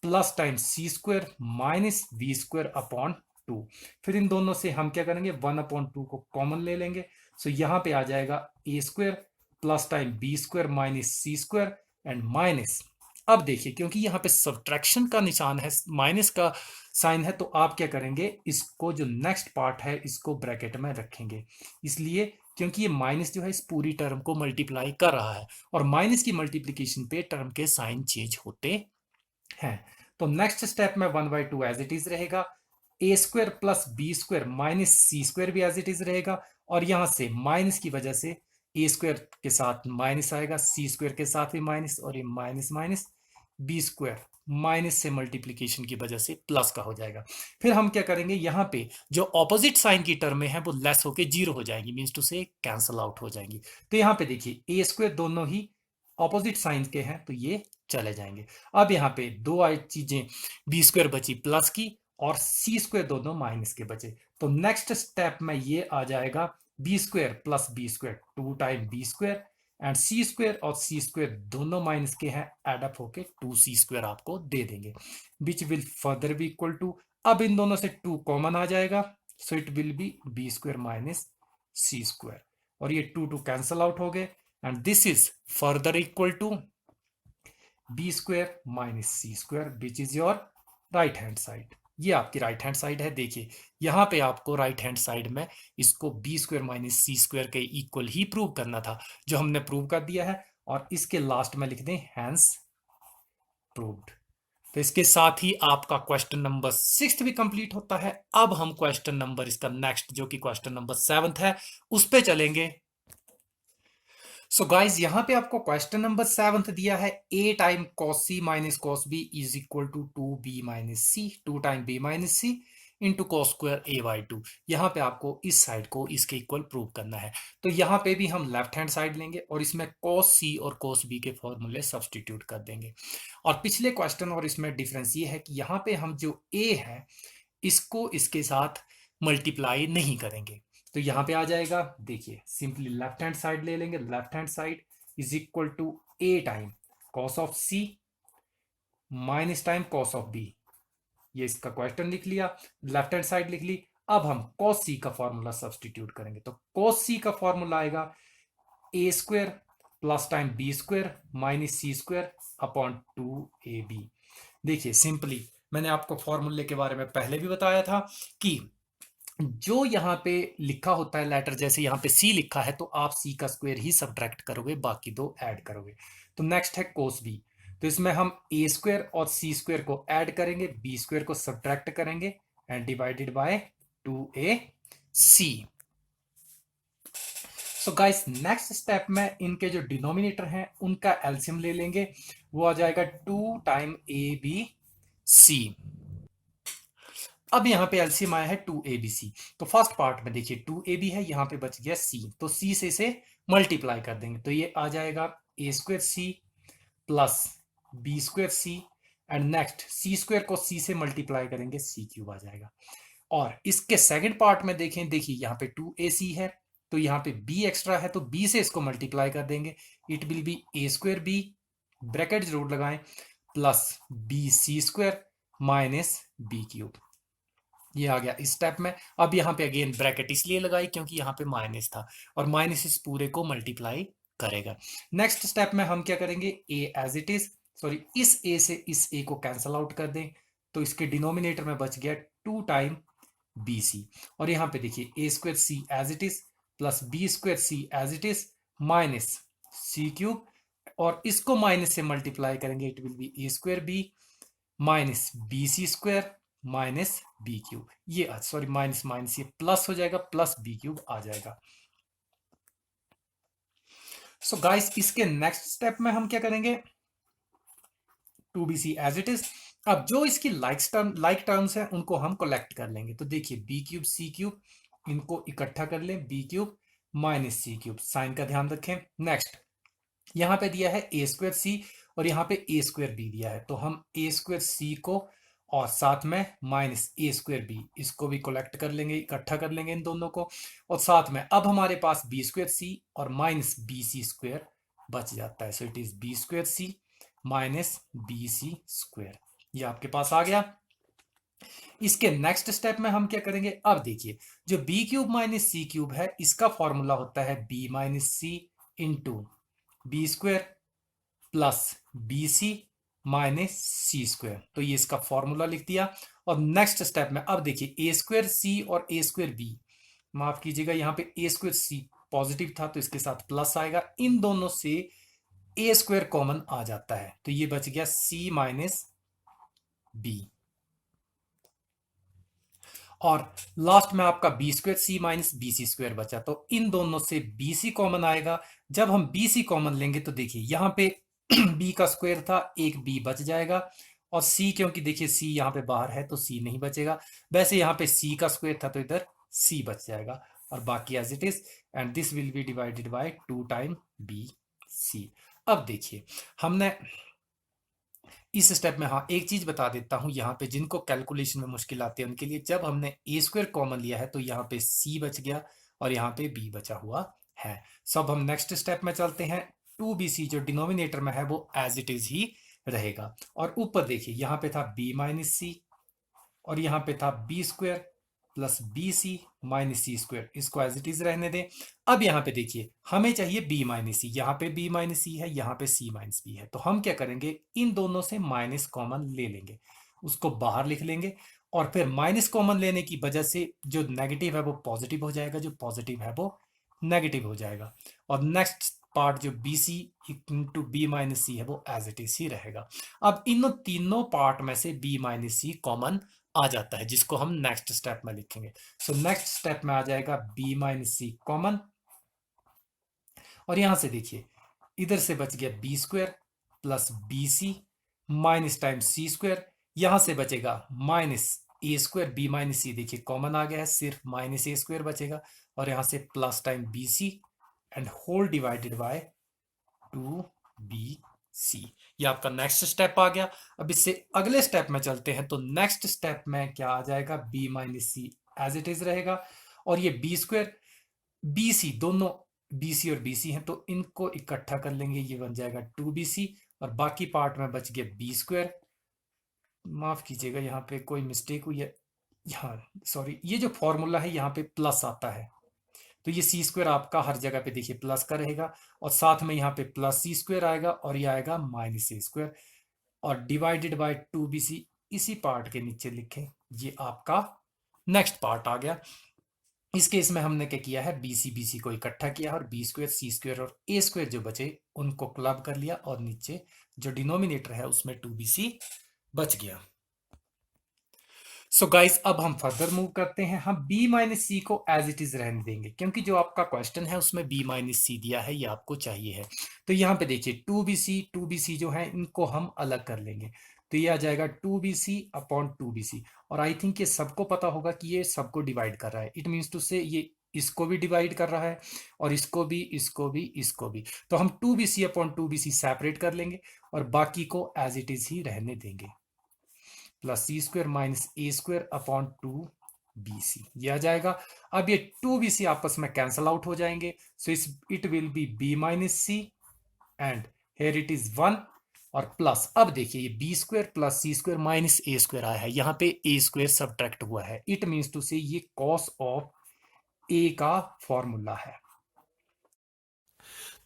plus time C square minus B square upon 2। फिर इन दोनों से हम क्या करेंगे, 1/2 को कॉमन ले लेंगे। सो यहां पे आ जाएगा A square plus time B square minus C square and minus, अब देखिए क्योंकि यहाँ पे सब्ट्रैक्शन का निशान है, माइनस का साइन है, तो आप क्या करेंगे, इसको जो नेक्स्ट पार्ट है इसको ब्रैकेट में रखेंगे, इसलिए क्योंकि ये माइनस जो है इस पूरी टर्म को मल्टीप्लाई कर रहा है और माइनस की मल्टीप्लीकेशन पे टर्म के साइन चेंज होते हैं। तो नेक्स्ट स्टेप में 1/2 एज इट इज रहेगा, A square plus B square minus C square भी एज इट इज रहेगा और यहां से माइनस की वजह से ए स्क्वायर के साथ माइनस आएगा, सी स्क्वायर के साथ भी माइनस और ये minus minus, B square minus से मल्टीप्लीकेशन की वजह से प्लस का हो जाएगा। फिर हम क्या करेंगे, यहाँ पे जो ऑपोजिट साइन की टर्में हैं वो लेस होके जीरो हो जाएंगी, मीन्स टू से कैंसल आउट हो जाएंगी। तो यहाँ पे देखिए ए स्क्वायर दोनों ही ऑपोजिट साइन के हैं तो ये चले जाएंगे। अब यहाँ पे दो चीजें बी स्क्वायर बची प्लस की और सी स्क्वायर दोनों माइनस के बचे। तो नेक्स्ट स्टेप में ये आ जाएगा B square plus B square 2 time B square and C square और सी स्क्वायर दोनों माइनस के हैं, एडअप होके 2c स्क्वायर आपको दे देंगे which will further be equal to, अब इन दोनों से 2 कॉमन आ जाएगा so it will be B square minus C square और ये 2 कैंसल आउट हो गए and this is further equal to B square minus C square which is your right hand side. ये आपकी राइट हैंड साइड है। देखिए यहां पे आपको राइट हैंड साइड में इसको B square minus C square के इक्वल ही प्रूव करना था जो हमने प्रूव कर दिया है और इसके लास्ट में लिख दें हैंस प्रूव्ड। तो इसके साथ ही आपका क्वेश्चन नंबर 6 भी कंप्लीट होता है। अब हम क्वेश्चन नंबर इसका नेक्स्ट जो कि क्वेश्चन नंबर 7 है उस पे चलेंगे। सो गाइज यहाँ पे आपको क्वेश्चन नंबर 7 दिया है, a time cos c minus cos b is equal to 2b minus C, 2 time b minus C into cos square a/2। यहाँ पे आपको इस साइड को इसके इक्वल प्रूव करना है। तो यहाँ पे भी हम लेफ्ट हैंड साइड लेंगे और इसमें cos c और cos b के फॉर्मूले सब्सटीट्यूट कर देंगे। और पिछले क्वेश्चन और इसमें डिफरेंस ये है कि यहाँ पे हम जो a है इसको इसके साथ मल्टीप्लाई नहीं करेंगे। तो यहां पे आ जाएगा, देखिए सिंपली लेफ्ट हैंड साइड ले लेंगे, left hand side is equal to A time cos of C minus time cos of B, ये इसका क्वेश्चन लिख लिया, लेफ्ट हैंड साइड लिख ली। अब हम कॉस सी का फॉर्मूला सब्सटीट्यूट करेंगे तो कॉस सी का फॉर्मूला आएगा A square plus time B square minus C square upon 2ab। देखिए सिंपली मैंने आपको फॉर्मूले के बारे में पहले भी बताया था कि जो यहाँ पे लिखा होता है लेटर, जैसे यहाँ पे सी लिखा है तो आप सी का स्क्वायर ही सब्ट्रैक्ट करोगे, बाकी दो ऐड करोगे। तो नेक्स्ट है कोस बी। तो इसमें हम ए स्क्वायर और सी स्क्वायर को ऐड करेंगे, बी स्क्वायर को सब्ट्रैक्ट करेंगे and divided by 2ac। So guys next step में इनके जो डिनोमिनेटर हैं उनका एलसीएम ले लेंगे, वो आ जाएगा 2 टाइम ए बी सी। अब यहाँ पे एलसीएम आया है 2abc। तो फर्स्ट पार्ट में देखिए 2ab है, यहाँ पे बच गया c, तो c से इसे मल्टीप्लाई कर देंगे तो ये आ जाएगा a square C plus B square C and next c square को c से मल्टीप्लाई करेंगे c क्यूब आ जाएगा। और इसके सेकंड पार्ट में देखें, देखिए यहाँ पे 2ac है तो यहाँ पे b एक्स्ट्रा है तो b से इसको मल्टीप्लाई कर देंगे, it will be a square B bracket जरूर लगाएं plus B C square minus B cube. ये आ गया इस स्टेप में। अब यहाँ पे अगेन ब्रैकेट इसलिए लगाई क्योंकि यहाँ पे माइनस था और माइनस इस पूरे को मल्टीप्लाई करेगा। नेक्स्ट स्टेप में हम क्या करेंगे, ए एज इट इज, सॉरी इस ए से इस ए को कैंसल आउट कर दें तो इसके डिनोमिनेटर में बच गया 2 टाइम बी सी। और यहाँ पे देखिए A square C as it is plus B square C as it is minus C cube, और इसको माइनस से मल्टीप्लाई करेंगे, it will be A square B minus B C square minus B cube. ये सॉरी माइनस माइनस ये प्लस हो जाएगा, प्लस बी क्यूब आ जाएगा। सो गाइस इसके नेक्स्ट स्टेप में हम क्या करेंगे, 2bc एज इट इज। अब जो इसकी लाइक टर्म्स हैं उनको हम कलेक्ट कर लेंगे। तो देखिए बी क्यूब सी क्यूब इनको इकट्ठा कर लें, B cube minus C cube, sign का ध्यान रखें। नेक्स्ट यहाँ पे दिया है ए स्क्वायर सी और यहाँ पे ए स्क्वायर बी दिया है तो हम ए स्क्वायर सी को और साथ में माइनस ए स्क्वायर बी इसको भी कलेक्ट कर लेंगे, इकट्ठा कर लेंगे इन दोनों को। और साथ में अब हमारे पास बी स्क्वायर सी और माइनस बी सी स्क्वायर बच जाता है, so it is B square C minus B C square. ये आपके पास आ गया। इसके नेक्स्ट स्टेप में हम क्या करेंगे, अब देखिए जो B cube minus C cube है इसका फॉर्मूला होता है B minus C into B square plus B C minus C square, तो ये इसका फॉर्मूला लिख दिया। और नेक्स्ट स्टेप में अब देखिए ए स्क्वायर सी और ए स्क्वायर बी, माफ कीजिएगा यहाँ पे ए स्क्वायर सी पॉजिटिव था तो इसके साथ प्लस आएगा, इन दोनों से ए स्क्वायर कॉमन आ जाता है तो ये बच गया सी माइनस बी। और लास्ट में आपका B square C minus B C square बचा तो इन दोनों से बी सी कॉमन आएगा। जब हम बी सी कॉमन लेंगे तो देखिए यहाँ पे बी का स्क्वायर था, एक बी बच जाएगा और सी क्योंकि देखिए सी यहाँ पे बाहर है तो सी नहीं बचेगा, वैसे यहाँ पे सी का स्क्वायर था तो इधर सी बच जाएगा और बाकी as it is and this will be divided by 2 time B C. अब देखिए हमने इस स्टेप में, हाँ एक चीज बता देता हूं यहाँ पे जिनको कैलकुलेशन में मुश्किल आती है उनके लिए, जब हमने ए स्क्वायर कॉमन लिया है तो यहाँ पे सी बच गया और यहाँ पे बी बचा हुआ है। सब हम नेक्स्ट स्टेप में चलते हैं, 2bc जो डिनोमिनेटर में है वो एज इट इज ही रहेगा। और ऊपर देखिए यहाँ पे था b माइनस सी और यहाँ पे था B square plus B C minus C square, इसको एज इट इज रहने दें। अब यहाँ पे देखिए हमें चाहिए बी माइनस सी, यहाँ पे बी माइनस सी है, यहाँ पे सी माइनस बी है, तो हम क्या करेंगे इन दोनों से माइनस कॉमन ले लेंगे, उसको बाहर लिख लेंगे और फिर माइनस कॉमन लेने की वजह से जो नेगेटिव है वो पॉजिटिव हो जाएगा, जो पॉजिटिव है वो नेगेटिव हो जाएगा। और नेक्स्ट पार्ट जो B C into B minus C है वो एज इट इज ही रहेगा। अब इन तीनों पार्ट में से बी माइनस सी कॉमन आ जाता है जिसको हम नेक्स्ट स्टेप में लिखेंगे। सो नेक्स्ट स्टेप में आ जाएगा b माइनस सी कॉमन और यहां से देखिए इधर से बच गया B square plus B C minus time C square, यहां से बचेगा minus A square, B minus C देखिए कॉमन आ गया है, सिर्फ माइनस ए स्क्वायर बचेगा और यहां से plus time B C and whole divided by 2bc। ये आपका नेक्स्ट स्टेप आ गया। अब इससे अगले स्टेप में चलते हैं तो नेक्स्ट स्टेप में क्या आ जाएगा, b minus C as it is रहेगा और ये बी स्क्वायर बी सी दोनों बी सी और बी सी हैं तो इनको इकट्ठा कर लेंगे, ये बन जाएगा 2bc और बाकी पार्ट में बच गया बी स्क्वायर, माफ कीजिएगा यहाँ पे कोई मिस्टेक हुई है, यहाँ सॉरी ये जो फॉर्मूला है यहाँ पे प्लस आता है तो ये सी स्क्वायर आपका हर जगह पे देखिए प्लस का रहेगा और साथ में यहाँ पे प्लस सी स्क्वायर आएगा और ये आएगा माइनस सी स्क्वायर और डिवाइडेड बाय 2bc इसी पार्ट के नीचे लिखें, ये आपका नेक्स्ट पार्ट आ गया। इस केस में हमने क्या किया है, बी सी को इकट्ठा किया और बी स्क्वेयर सी स्क्वेयर और ए स्क्वेयर जो बचे उनको क्लब कर लिया और नीचे जो डिनोमिनेटर है उसमें 2bc बच गया। सो गाइस अब हम फर्दर मूव करते हैं। हम b माइनस सी को एज इट इज रहने देंगे क्योंकि जो आपका क्वेश्चन है उसमें b माइनस सी दिया है, ये आपको चाहिए है। तो यहाँ पे देखिए 2bc जो है इनको हम अलग कर लेंगे, तो ये आ जाएगा 2bc अपॉन 2bc। और आई थिंक ये सबको पता होगा कि ये सबको डिवाइड कर रहा है, इट मीन्स टू से ये इसको भी डिवाइड कर रहा है और इसको भी, इसको भी, इसको भी। तो हम 2bc अपॉन 2bc सेपरेट कर लेंगे और बाकी को एज इट इज ही रहने देंगे। Plus C square minus A square upon 2bc ये आ जाएगा। अब ये 2bc आपस में कैंसल आउट हो जाएंगे, सो इस it will be b minus C and here it is 1 और प्लस। अब देखिए ये B square plus C square minus A square आया है, यहां पे ए स्क्वेयर सब्ट्रैक्ट हुआ है, इट मीन्स टू से ये कॉस ऑफ ए का फॉर्मूला है।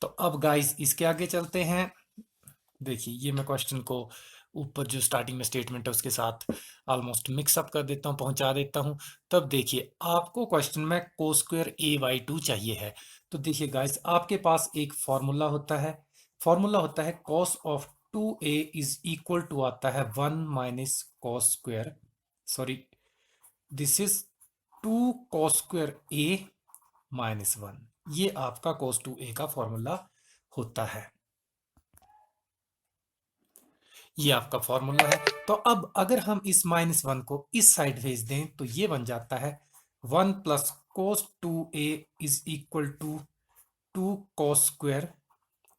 तो अब गाइस इसके आगे चलते हैं। देखिए ये मैं क्वेश्चन को ऊपर जो स्टार्टिंग में स्टेटमेंट है उसके साथ ऑलमोस्ट मिक्सअप कर देता हूँ, पहुंचा देता हूँ। तब देखिए आपको क्वेश्चन में को स्क्वेयर a/2 चाहिए है। तो देखिए गाइस आपके पास एक फॉर्मूला होता है cos of 2a is equal to आता है 1 minus cos square, sorry this is 2 cos square a minus 1। ये आपका cos 2a का फॉर्मूला होता है, ये आपका फॉर्मूला है। तो अब अगर हम इस -1 को इस साइड भेज दें तो ये बन जाता है 1 plus cos 2a is equal to 2 cos square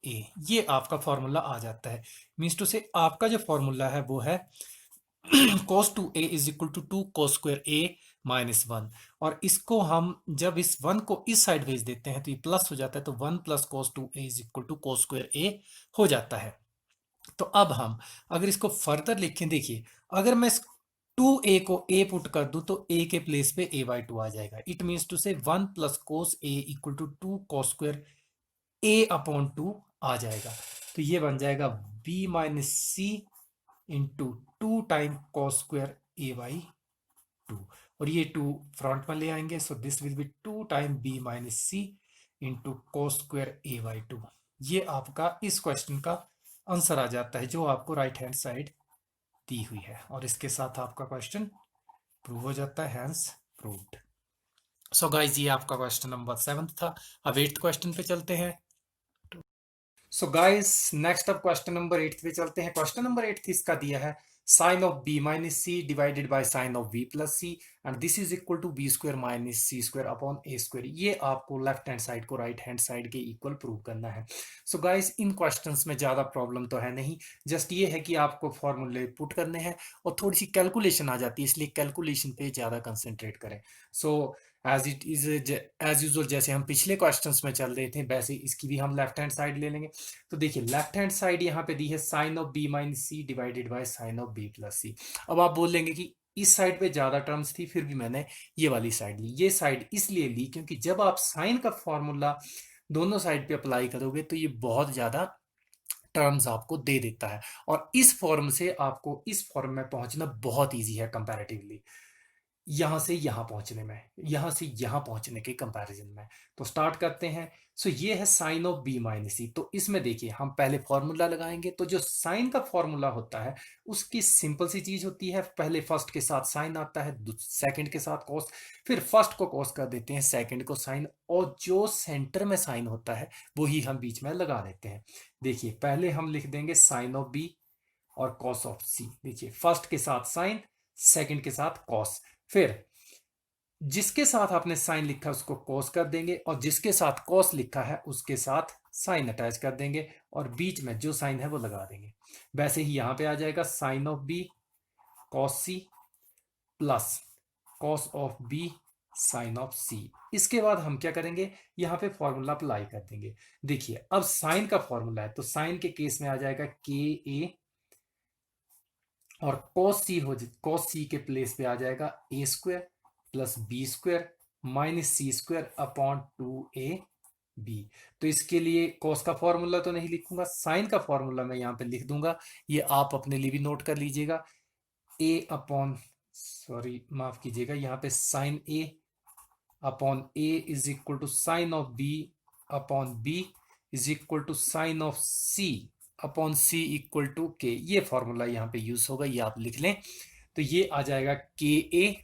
a। ये आपका फॉर्मूला आ जाता है। मीन्स टू से आपका जो फॉर्मूला है वो है cos 2a is equal to 2 cos square a minus 1। और इसको हम जब इस 1 को इस साइड भेज देते हैं तो ये प्लस हो जाता है, तो 1 plus cos 2a is equal to cos square a हो जाता है। तो अब हम अगर इसको फर्दर लिखें, देखिए अगर मैं 2a को a पुट कर दूं तो a के प्लेस पे a/2 आ जाएगा, it means to say 1 plus cos a equal to 2 cos square a upon 2 आ जाएगा। तो ये बन जाएगा b minus C into 2 time cos square a/2 और ये 2 फ्रंट में ले आएंगे, so this will be 2 time b minus C into cos square a/2। ये आपका इस क्वेश्चन का आंसर आ जाता है जो आपको राइट हैंड साइड दी हुई है, और इसके साथ आपका क्वेश्चन प्रूव हो जाता है, हैंस प्रूव्ड। सो गाइस ये आपका क्वेश्चन नंबर 7 था। अब 8th क्वेश्चन पे चलते हैं। सो गाइस नेक्स्ट अब क्वेश्चन नंबर 8 पे चलते हैं। क्वेश्चन नंबर 8 इसका दिया है sine of b minus C divided by sine of b plus C and this is equal to b square minus C square upon a square. ये आपको लेफ्ट हैंड साइड को राइट हैंड साइड के इक्वल प्रूव करना है। सो गाइस इन क्वेश्चंस में ज़्यादा प्रॉब्लम तो है नहीं, जस्ट ये है कि आपको फॉर्मूले पुट करने हैं और थोड़ी सी कैलकुलेशन आ जाती है, इसलिए कैलकुलेशन पे ज़्यादा कंसंट्रेट करें। So as it is as usual जैसे हम पिछले क्वेश्चंस में चल रहे थे वैसे इसकी भी हम लेफ्ट हैंड साइड ले लेंगे। तो देखिए लेफ्ट हैंड साइड यहाँ पे दी है sine of b minus C divided by sine of b plus C. अब आप बोल लेंगे कि इस साइड पे ज्यादा टर्म्स थी फिर भी मैंने ये वाली साइड ली। ये साइड इसलिए ली क्योंकि जब आप साइन का फॉर्मूला दोनों साइड पे अप्लाई करोगे तो ये बहुत ज्यादा टर्म्स आपको दे देता है, और इस फॉर्म से आपको इस फॉर्म में पहुंचना बहुत ईजी है कंपैरेटिवली यहां से यहां पहुंचने में, यहां से यहां पहुंचने के कंपैरिजन में। तो स्टार्ट करते हैं। सो ये है साइन ऑफ b माइनस सी। तो इसमें देखिए हम पहले फॉर्मूला लगाएंगे, तो जो साइन का फॉर्मूला होता है उसकी सिंपल सी चीज होती है, पहले फर्स्ट के साथ साइन आता है, सेकंड के साथ कॉस, फिर फर्स्ट को कॉस कर देते हैं, सेकंड को साइन, और जो सेंटर में साइन होता है वही हम बीच में लगा देते हैं। देखिए पहले हम लिख देंगे साइन ऑफ b और कॉस ऑफ सी। देखिए फर्स्ट के साथ साइन, सेकंड के साथ कॉस, फिर जिसके साथ आपने साइन लिखा उसको कॉस कर देंगे और जिसके साथ कॉस लिखा है उसके साथ साइन अटैच कर देंगे और बीच में जो साइन है वो लगा देंगे। वैसे ही यहां पे आ जाएगा sine of B cos C plus cos of B sine of C. इसके बाद हम क्या करेंगे, यहां पे फॉर्मूला अप्लाई कर देंगे। देखिए अब साइन का फॉर्मूला है तो साइन के केस में आ जाएगा के ए, और कॉस सी के प्लेस पे आ जाएगा A square plus B square minus C square upon 2ab। तो इसके लिए कॉस का फॉर्मूला तो नहीं लिखूंगा, साइन का फॉर्मूला मैं यहाँ पे लिख दूंगा, ये आप अपने लिए भी नोट कर लीजिएगा। ए अपॉन, सॉरी माफ कीजिएगा, यहाँ पे sine A upon A is equal to sine of B upon B is equal to sine of C upon C equal to K. ये फॉर्मूला यहां पे यूज होगा, ये आप लिख लें। तो ये आ जाएगा के ए,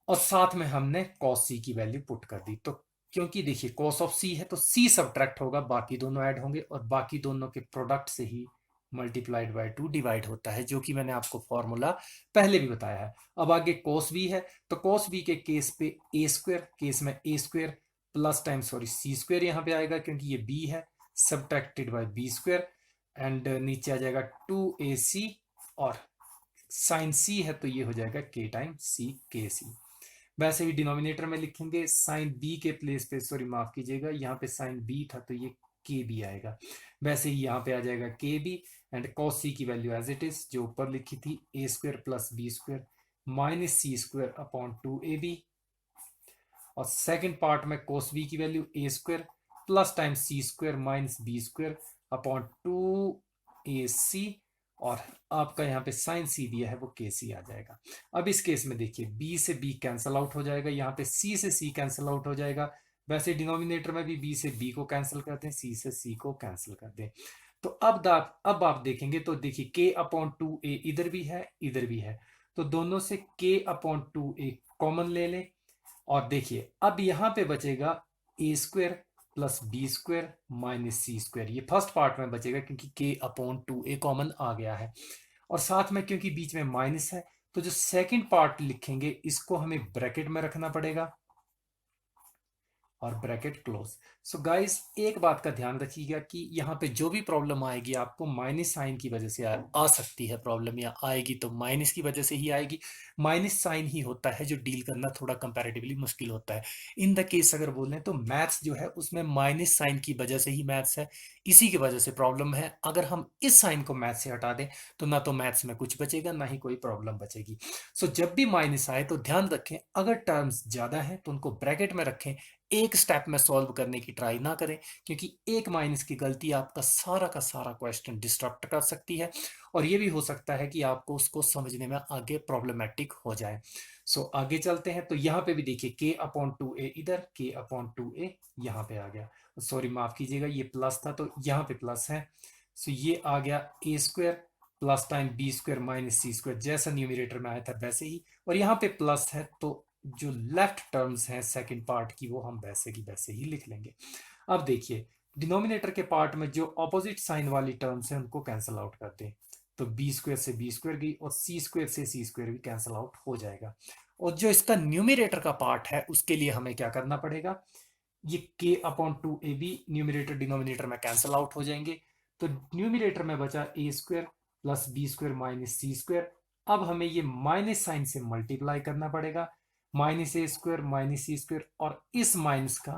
और साथ में हमने कॉस सी की वैल्यू पुट कर दी। तो क्योंकि देखिए कॉस ऑफ सी है तो सी सब्ट्रैक्ट होगा, बाकी दोनों ऐड होंगे, और बाकी दोनों के प्रोडक्ट से ही मल्टीप्लाइड बाय 2 डिवाइड होता है, जो कि मैंने आपको फॉर्मूला पहले भी बताया है। अब आगे कॉस बी है, तो कॉस बी के केस पे ए स्क्वायर, केस में A square plus time sorry C square यहाँ पे आएगा, क्योंकि ये बी है, subtracted by B square, and नीचे आ जाएगा 2ac, और साइन सी है तो ये हो जाएगा के टाइम सी के सी। वैसे भी डिनोमिनेटर में लिखेंगे साइन बी के प्लेस पे, सॉरी माफ कीजिएगा, यहाँ पे साइन बी था तो ये के बी आएगा। वैसे ही यहाँ पे आ जाएगा के बी, एंड कॉस सी की वैल्यू एज इट इज जो ऊपर लिखी थी, A square plus B square minus C square upon 2ab, और सेकेंड पार्ट में कोस बी की value A square plus time C square minus B square upon 2ac, और आपका यहाँ पे साइन सी दिया है वो के सी आ जाएगा। अब इस केस में देखिए b से b कैंसिल आउट हो जाएगा, यहाँ पे c से c कैंसिल आउट हो जाएगा। वैसे डिनोमिनेटर में भी b से b को कैंसिल कर दें, c से c को कैंसिल कर दें। तो अब आप देखेंगे तो देखिए k अपॉन 2a इधर भी है इधर भी है, तो दोनों से k अपॉन 2a कॉमन ले लें, और देखिए अब यहां पे बचेगा A square plus B square minus C square. ये फर्स्ट पार्ट में बचेगा क्योंकि के अपॉन 2a कॉमन आ गया है, और साथ में क्योंकि बीच में माइनस है तो जो सेकंड पार्ट लिखेंगे इसको हमें ब्रैकेट में रखना पड़ेगा, और ब्रैकेट क्लोज। सो गाइस एक बात का ध्यान रखिएगा कि यहाँ पे जो भी प्रॉब्लम आएगी आपको माइनस साइन की वजह से आ सकती है प्रॉब्लम, या आएगी तो माइनस की वजह से ही आएगी। माइनस साइन ही होता है जो डील करना थोड़ा कंपैरेटिवली मुश्किल होता है। इन द केस अगर बोलें तो मैथ्स जो है उसमें माइनस साइन की वजह से ही मैथ्स है, इसी की वजह से प्रॉब्लम है। अगर हम इस साइन को मैथ्स से हटा दें तो ना तो मैथ्स में कुछ बचेगा ना ही कोई प्रॉब्लम बचेगी। सो जब भी माइनस आए तो ध्यान रखें, अगर टर्म्स ज्यादा है तो उनको ब्रैकेट में रखें, एक स्टेप में सॉल्व करने की ट्राई ना करें, क्योंकि एक माइनस की गलती आपका सारा का सारा क्वेश्चन डिस्टर्ब कर सकती है, और ये भी हो सकता है कि आपको उसको समझने में आगे प्रॉब्लमेटिक हो जाए। सो आगे चलते हैं, तो यहाँ पे भी देखिए के अपॉन 2a इधर, के अपॉन 2a यहाँ पे आ गया, सॉरी माफ कीजिएगा ये प्लस था तो यहाँ पे प्लस है। सो ये आ गया A square plus time B square minus C square, जैसा न्यूमरेटर में आया था वैसे ही, और यहाँ पे प्लस है तो जो लेफ्ट टर्म्स हैं सेकंड पार्ट की वो हम वैसे की वैसे ही लिख लेंगे। अब देखिए डिनोमिनेटर के पार्ट में जो ऑपोजिट साइन वाली टर्म्स हैं उनको कैंसिल आउट कर दें, तो बी स्क्वायर से बी स्क्वायर गई और सी स्क्वायर से सी स्क्वायर भी कैंसिल आउट हो जाएगा। और जो इसका न्यूमरेटर का पार्ट है उसके लिए हमें क्या करना पड़ेगा, ये के अपॉन 2ab न्यूमरेटर डिनोमिनेटर में कैंसिल आउट हो जाएंगे, तो न्यूमरेटर में बचा A square plus B square minus C square. अब हमें ये माइनस साइन से मल्टीप्लाई करना पड़ेगा, minus A square minus C square, और इस माइनस का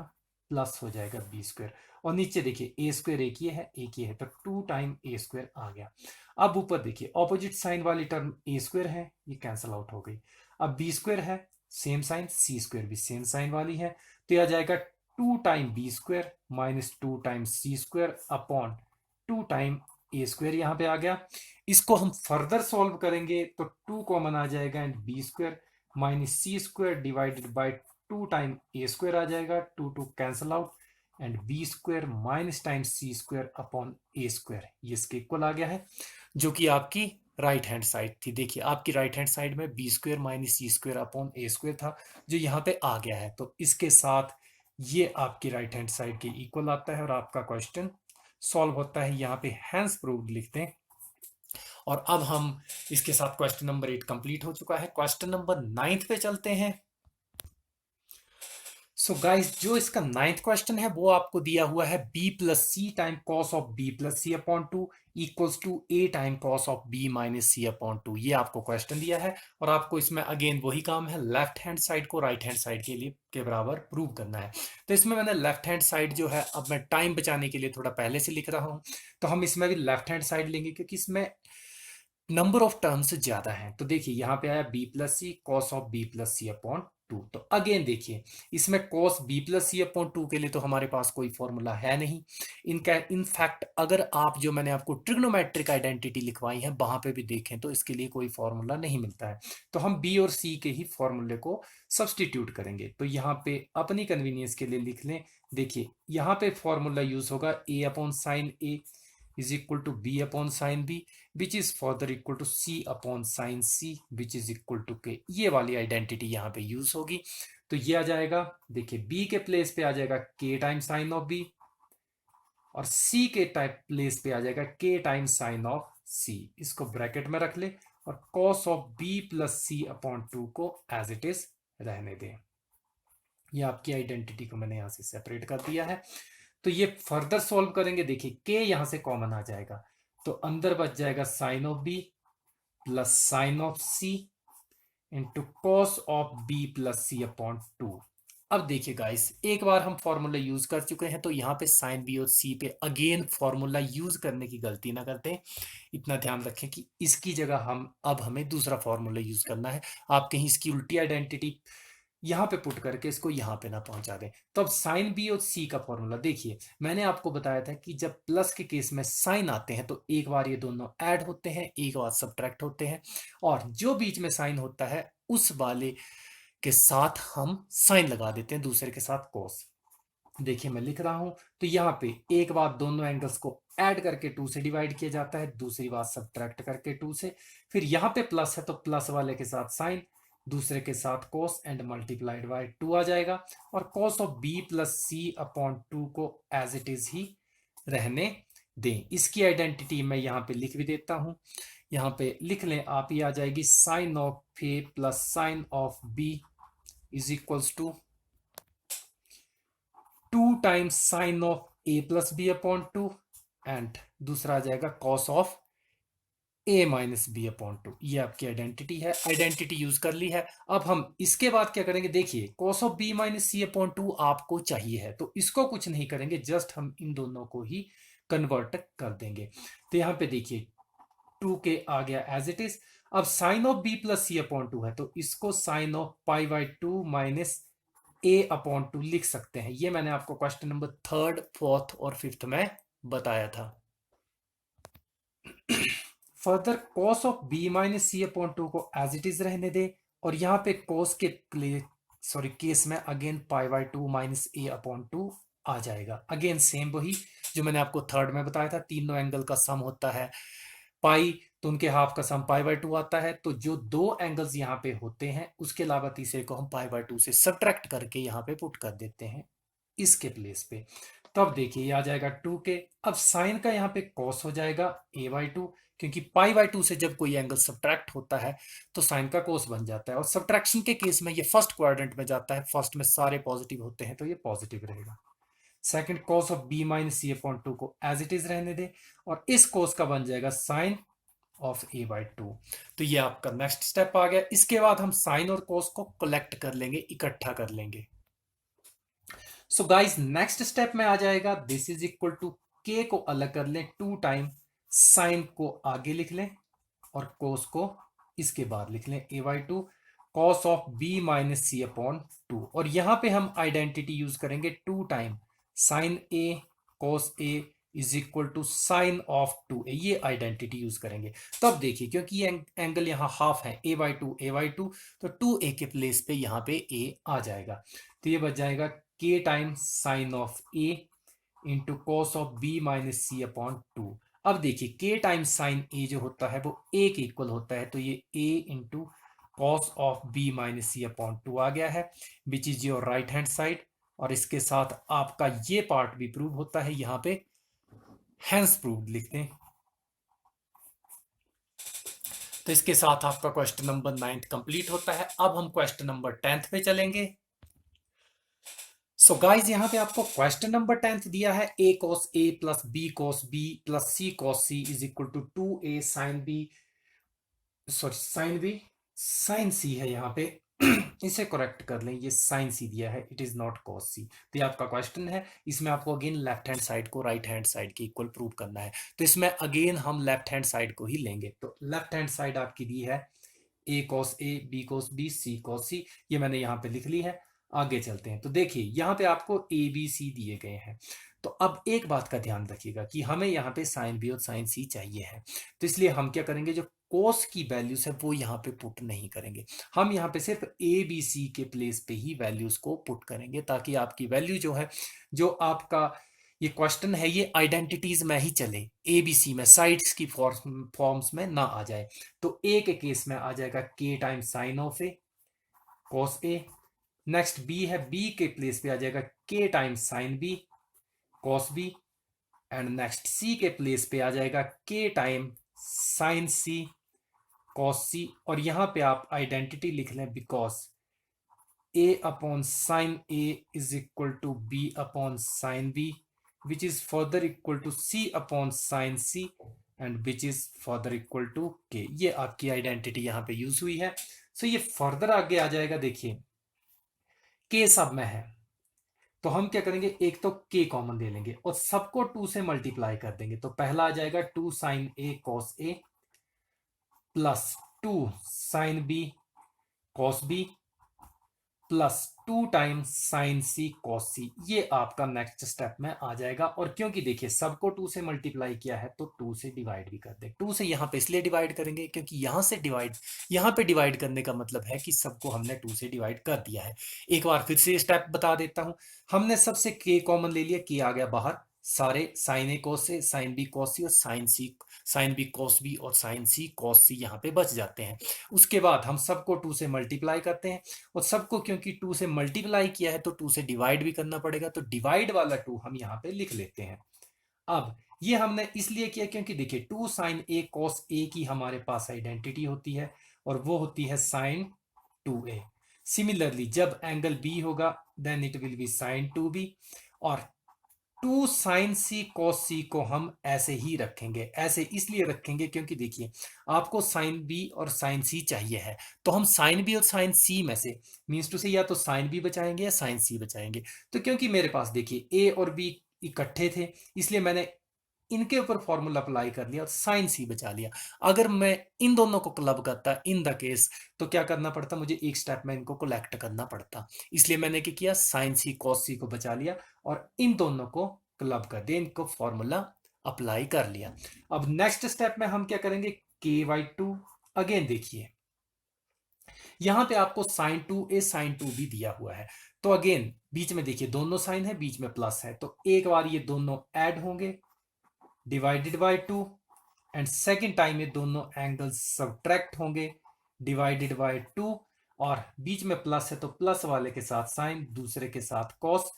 प्लस हो जाएगा बी स्क्वायर, और नीचे देखिए ए स्क्वायर एक ये है तो 2 टाइम ए स्क्वायर आ गया। अब ऊपर देखिए ऑपोजिट साइन वाली टर्म ए स्क्वायर है ये कैंसिल आउट हो गई, अब बी स्क्वायर है सेम साइन, सी स्क्वायर भी सेम साइन वाली है, तो यह आ जाएगा 2 time B square minus 2 time C square upon 2 time A square यहाँ पे आ गया। इसको हम फर्दर सॉल्व करेंगे तो 2 कॉमन आ जाएगा, and B square minus C square divided by 2 time A square आ जाएगा, 2 cancel out, and B square minus time C square upon A square, ये इसके इक्वल आ गया है, जो कि आपकी राइट हैंड साइड थी। देखिए आपकी राइट हैंड साइड में B square minus C square upon A square था जो यहाँ पे आ गया है, तो इसके साथ ये आपकी राइट हैंड साइड के इक्वल आता है और आपका क्वेश्चन सॉल्व होता है। यहाँ पे हैंस प्रूव्ड लिखते हैं, और अब हम इसके साथ क्वेश्चन नंबर 8 कंप्लीट हो चुका है। क्वेश्चन नंबर 9 पे चलते हैं। सो गाइस जो इसका 9th क्वेश्चन है वो आपको दिया हुआ है b plus C time cos of b plus C upon 2 equals to a time cos of b minus C upon 2। ये आपको क्वेश्चन दिया है, और आपको इसमें अगेन वही काम है, लेफ्ट हैंड साइड को राइट हैंड साइड के लिए के बराबर प्रूव करना है। तो इसमें मैंने लेफ्ट हैंड साइड जो है, अब मैं टाइम बचाने के लिए थोड़ा पहले से लिख रहा हूं, तो हम इसमें भी लेफ्ट हैंड साइड लेंगे क्योंकि इसमें नंबर ऑफ टर्म्स ज्यादा हैं। तो देखिए यहाँ पे आया b plus C cos of b plus C upon two. तो अगेन देखिए, इसमें cos b plus C upon two के लिए तो हमारे पास कोई फॉर्मूला है नहीं। इनफैक्ट अगर आप जो मैंने आपको ट्रिग्नोमेट्रिक आइडेंटिटी लिखवाई है वहां पे भी देखें तो इसके लिए कोई फॉर्मूला नहीं मिलता है। तो हम b और c के ही फॉर्मूले को सब्सटीट्यूट करेंगे। तो यहाँ पे अपनी कन्वीनियंस के लिए लिख लें। देखिए यहाँ पे फॉर्मूला यूज होगा a upon sine A is equal to b upon sin b which is further equal to c upon sin c which is equal to k। ये वाली आइडेंटिटी यहाँ पे यूज होगी। तो ये आ जाएगा, देखिए b के प्लेस पे आ जाएगा k time sine of b और c के टाइप प्लेस पे आ जाएगा k time sine of c। इसको ब्रैकेट में रख ले और cos of b plus c upon two को एज इट इज रहने दें। ये आपकी आइडेंटिटी को मैंने यहां से सेपरेट कर दिया है। तो ये फर्दर सॉल्व करेंगे। देखिए के यहां से कॉमन आ जाएगा तो अंदर बच जाएगा sine of B plus sine of C into cos of B plus C upon two. अब देखिए गाइस, एक बार हम फॉर्मूला यूज कर चुके हैं तो यहाँ पे साइन बी और सी पे अगेन फॉर्मूला यूज करने की गलती ना करते हैं। इतना ध्यान रखें कि इसकी जगह हमें दूसरा फॉर्मूला यूज करना है। आप कहीं इसकी उल्टी आइडेंटिटी यहाँ पे पुट करके इसको यहाँ पे ना पहुंचा दें। तो अब साइन बी और सी का फॉर्मूला देखिए, मैंने आपको बताया था कि जब प्लस के केस में साइन आते हैं तो एक बार ये दोनों ऐड होते हैं, एक बार सब्ट्रैक्ट होते हैं और जो बीच में साइन होता है उस वाले के साथ हम साइन लगा देते हैं, दूसरे के साथ कोस। देखिए मैं लिख रहा हूं तो यहाँ पे एक बार दोनों एंगल्स को ऐड करके 2 से डिवाइड किया जाता है, दूसरी बार सब्ट्रैक्ट करके 2 से। फिर यहाँ पे प्लस है तो प्लस वाले के साथ साइन, दूसरे के साथ कोस एंड मल्टीप्लाइड बाय 2 आ जाएगा और cos of B plus C upon two को एज इट इज ही रहने दें। इसकी आइडेंटिटी मैं यहाँ पे लिख भी देता हूं, यहाँ पे लिख लें आप। ये आ जाएगी sine of A plus sine of B is equals to 2 times sine of A plus B upon two and दूसरा आ जाएगा cos of A minus B upon two. ये आपकी आइडेंटिटी है, आइडेंटिटी यूज कर ली है। अब हम इसके बाद क्या करेंगे, देखिए cos of B minus C upon two आपको चाहिए है तो इसको कुछ नहीं करेंगे, जस्ट हम इन दोनों को ही कन्वर्ट कर देंगे। तो यहाँ पे देखिए 2 के आ गया एज इट इज। अब sine of B plus C upon two है तो इसको sine of pi by two minus A upon two लिख सकते हैं। ये मैंने आपको क्वेश्चन नंबर 3, 4 और 5 में बताया था। Further cos of B minus C upon two को एज इट इज रहने दे और यहाँ पे कॉस के केस में again pi by two minus A upon two आ जाएगा। अगेन सेम वही जो मैंने आपको 3 में बताया था, तीनों एंगल का सम होता है पाई तो उनके हाफ का सम पाई बाई टू आता है। तो जो दो एंगल्स यहाँ पे होते हैं उसके अलावा तीसरे को हम पाई बाई टू से सब्ट्रैक्ट करके यहाँ पे पुट कर देते हैं इसके प्लेस पे। तब देखिए ये आ जाएगा 2 के। अब साइन का यहाँ पे कॉस हो जाएगा a बाई टू, क्योंकि पाई बाई टू से जब कोई एंगल सब्ट्रैक्ट होता है तो साइन का कोस बन जाता है और सब्ट्रैक्शन के केस में ये फर्स्ट क्वाड्रेंट में जाता है, फर्स्ट में सारे पॉजिटिव होते हैं तो ये पॉजिटिव रहेगा। Second cos of b minus C upon two को एज इट इज रहने दे और इस कोस का बन जाएगा sine of a by two. तो ये आपका नेक्स्ट स्टेप आ गया। इसके बाद हम साइन और कोस को कलेक्ट कर लेंगे, इकट्ठा कर लेंगे। सो गाइस नेक्स्ट स्टेप में आ जाएगा दिस इज इक्वल टू के को अलग कर लें, 2 टाइम साइन को आगे लिख लें और कोस को इसके बाद लिख लें a by two cos of b minus C upon two. और यहां पे हम आइडेंटिटी यूज करेंगे 2 time sine a cos a is equal to sine of 2a। ये आइडेंटिटी यूज करेंगे। तब देखिए क्योंकि ये एंगल यहाँ हाफ है a बाई टू तो 2a के प्लेस पे यहाँ पे a आ जाएगा। तो ये बच जाएगा k time sine of a into cos of b minus C upon two. अब देखिए k टाइम साइन a जो होता है वो a के इक्वल होता है तो ये a into cos of b minus C upon two आ गया है which is your right hand side. और इसके साथ आपका ये पार्ट भी प्रूव होता है, यहाँ पे हैंस प्रूव्ड लिख दें। तो इसके साथ आपका क्वेश्चन नंबर 9 कंप्लीट होता है। अब हम क्वेश्चन नंबर 10 पे चलेंगे। सो गाइज यहाँ पे आपको क्वेश्चन नंबर 10 दिया है a cos a plus b cos b plus c cos c is equal to 2a sine b sine c है यहाँ पे इसे करेक्ट कर लें, ये साइन c दिया है, it is not cos c। तो ये आपका क्वेश्चन है। इसमें आपको अगेन लेफ्ट हैंड साइड को राइट हैंड साइड के इक्वल प्रूव करना है। तो इसमें अगेन हम लेफ्ट हैंड साइड को ही लेंगे। तो लेफ्ट हैंड साइड आपकी दी है ए कॉस ए, बी कॉस बी, सी कॉस सी, ये मैंने यहाँ पे लिख ली है। आगे चलते हैं तो देखिए यहाँ पे आपको ए बी सी दिए गए हैं। तो अब एक बात का ध्यान रखिएगा कि हमें यहाँ पे साइन बी और साइन सी चाहिए है, तो इसलिए हम क्या करेंगे, जो कोस की वैल्यूज है वो यहाँ पे पुट नहीं करेंगे। हम यहाँ पे सिर्फ ए बी सी के प्लेस पे ही वैल्यूज को पुट करेंगे, ताकि आपकी वैल्यू जो है, जो आपका ये क्वेश्चन है, ये आइडेंटिटीज में ही चले, ए बी सी में साइड्स की फॉर्म्स में ना आ जाए। तो ए के केस में आ जाएगा K times sine of A cos A. Next B है, बी के प्लेस पे आ जाएगा K times sine B cos B. And next C के प्लेस पे आ जाएगा K time sine C cos C. और यहां पे आप आइडेंटिटी लिख लें, because A upon sine A is equal to B upon sine B, which is further equal to C upon sine C, and which is further equal to K. ये आपकी आइडेंटिटी यहां पे यूज हुई है। सो ये फर्दर आगे आ जाएगा। देखिए के सब में है, तो हम क्या करेंगे, एक तो के कॉमन ले लेंगे और सबको 2 से मल्टीप्लाई कर देंगे। तो पहला आ जाएगा 2 sine A cos A plus 2 sine B cos B plus 2 times sine C cos C. ये आपका नेक्स्ट स्टेप में आ जाएगा। और क्योंकि देखिए सबको 2 से मल्टीप्लाई किया है तो 2 से डिवाइड भी कर दे। 2 से यहां पे इसलिए डिवाइड करेंगे क्योंकि यहां से डिवाइड, यहां पे डिवाइड करने का मतलब है कि सबको हमने 2 से डिवाइड कर दिया है। एक बार फिर से स्टेप बता देता हूं। हमने सबसे के कॉमन ले लिया, के आ गया बाहर, सारे साइन ए कॉस से, साइन बी कॉस सी और sign C, sign B cos B और साइन सी कॉस सी यहाँ पे बच जाते हैं। उसके बाद हम सबको 2 से मल्टीप्लाई करते हैं, और सबको क्योंकि 2 से मल्टीप्लाई किया है तो 2 से डिवाइड भी करना पड़ेगा, तो डिवाइड वाला 2 हम यहाँ पे लिख लेते हैं। अब ये हमने इसलिए किया क्योंकि देखिए 2 साइन ए कॉस ए की हमारे पास आइडेंटिटी होती है, और वो होती है साइन 2a। सिमिलरली जब एंगल बी होगा then it will be sine 2b। और 2 साइन सी कॉस सी को हम ऐसे ही रखेंगे। ऐसे इसलिए रखेंगे क्योंकि देखिए आपको साइन बी और साइन सी चाहिए है, तो हम साइन बी और साइन सी में से मीन्स टू से या तो साइन बी बचाएंगे या साइन सी बचाएंगे। तो क्योंकि मेरे पास देखिए ए और बी इकट्ठे थे, इसलिए मैंने इनके ऊपर फॉर्मूला अप्लाई कर लिया और साइन सी बचा लिया। अगर मैं इन दोनों को क्लब करता इन द केस, तो क्या करना पड़ता, मुझे एक स्टेप में इनको कलेक्ट करना पड़ता। इसलिए मैंने क्या किया, साइन सी कॉस सी को बचा लिया और इन दोनों को क्लब कर दिया, इनको फॉर्मूला अप्लाई कर लिया। अब नेक्स्ट स्टेप में हम क्या करेंगे, के बाई 2। अगेन देखिए यहां पे आपको साइन 2a साइन 2b दिया हुआ है, तो अगेन बीच में देखिए दोनों साइन है, बीच में प्लस है, तो एक बार ये दोनों ऐड होंगे divided by 2, and second time ये दोनों एंगल्स सब्ट्रैक्ट होंगे डिवाइडेड बाय 2, और बीच में प्लस है तो प्लस वाले के साथ साइन, दूसरे के साथ कॉस,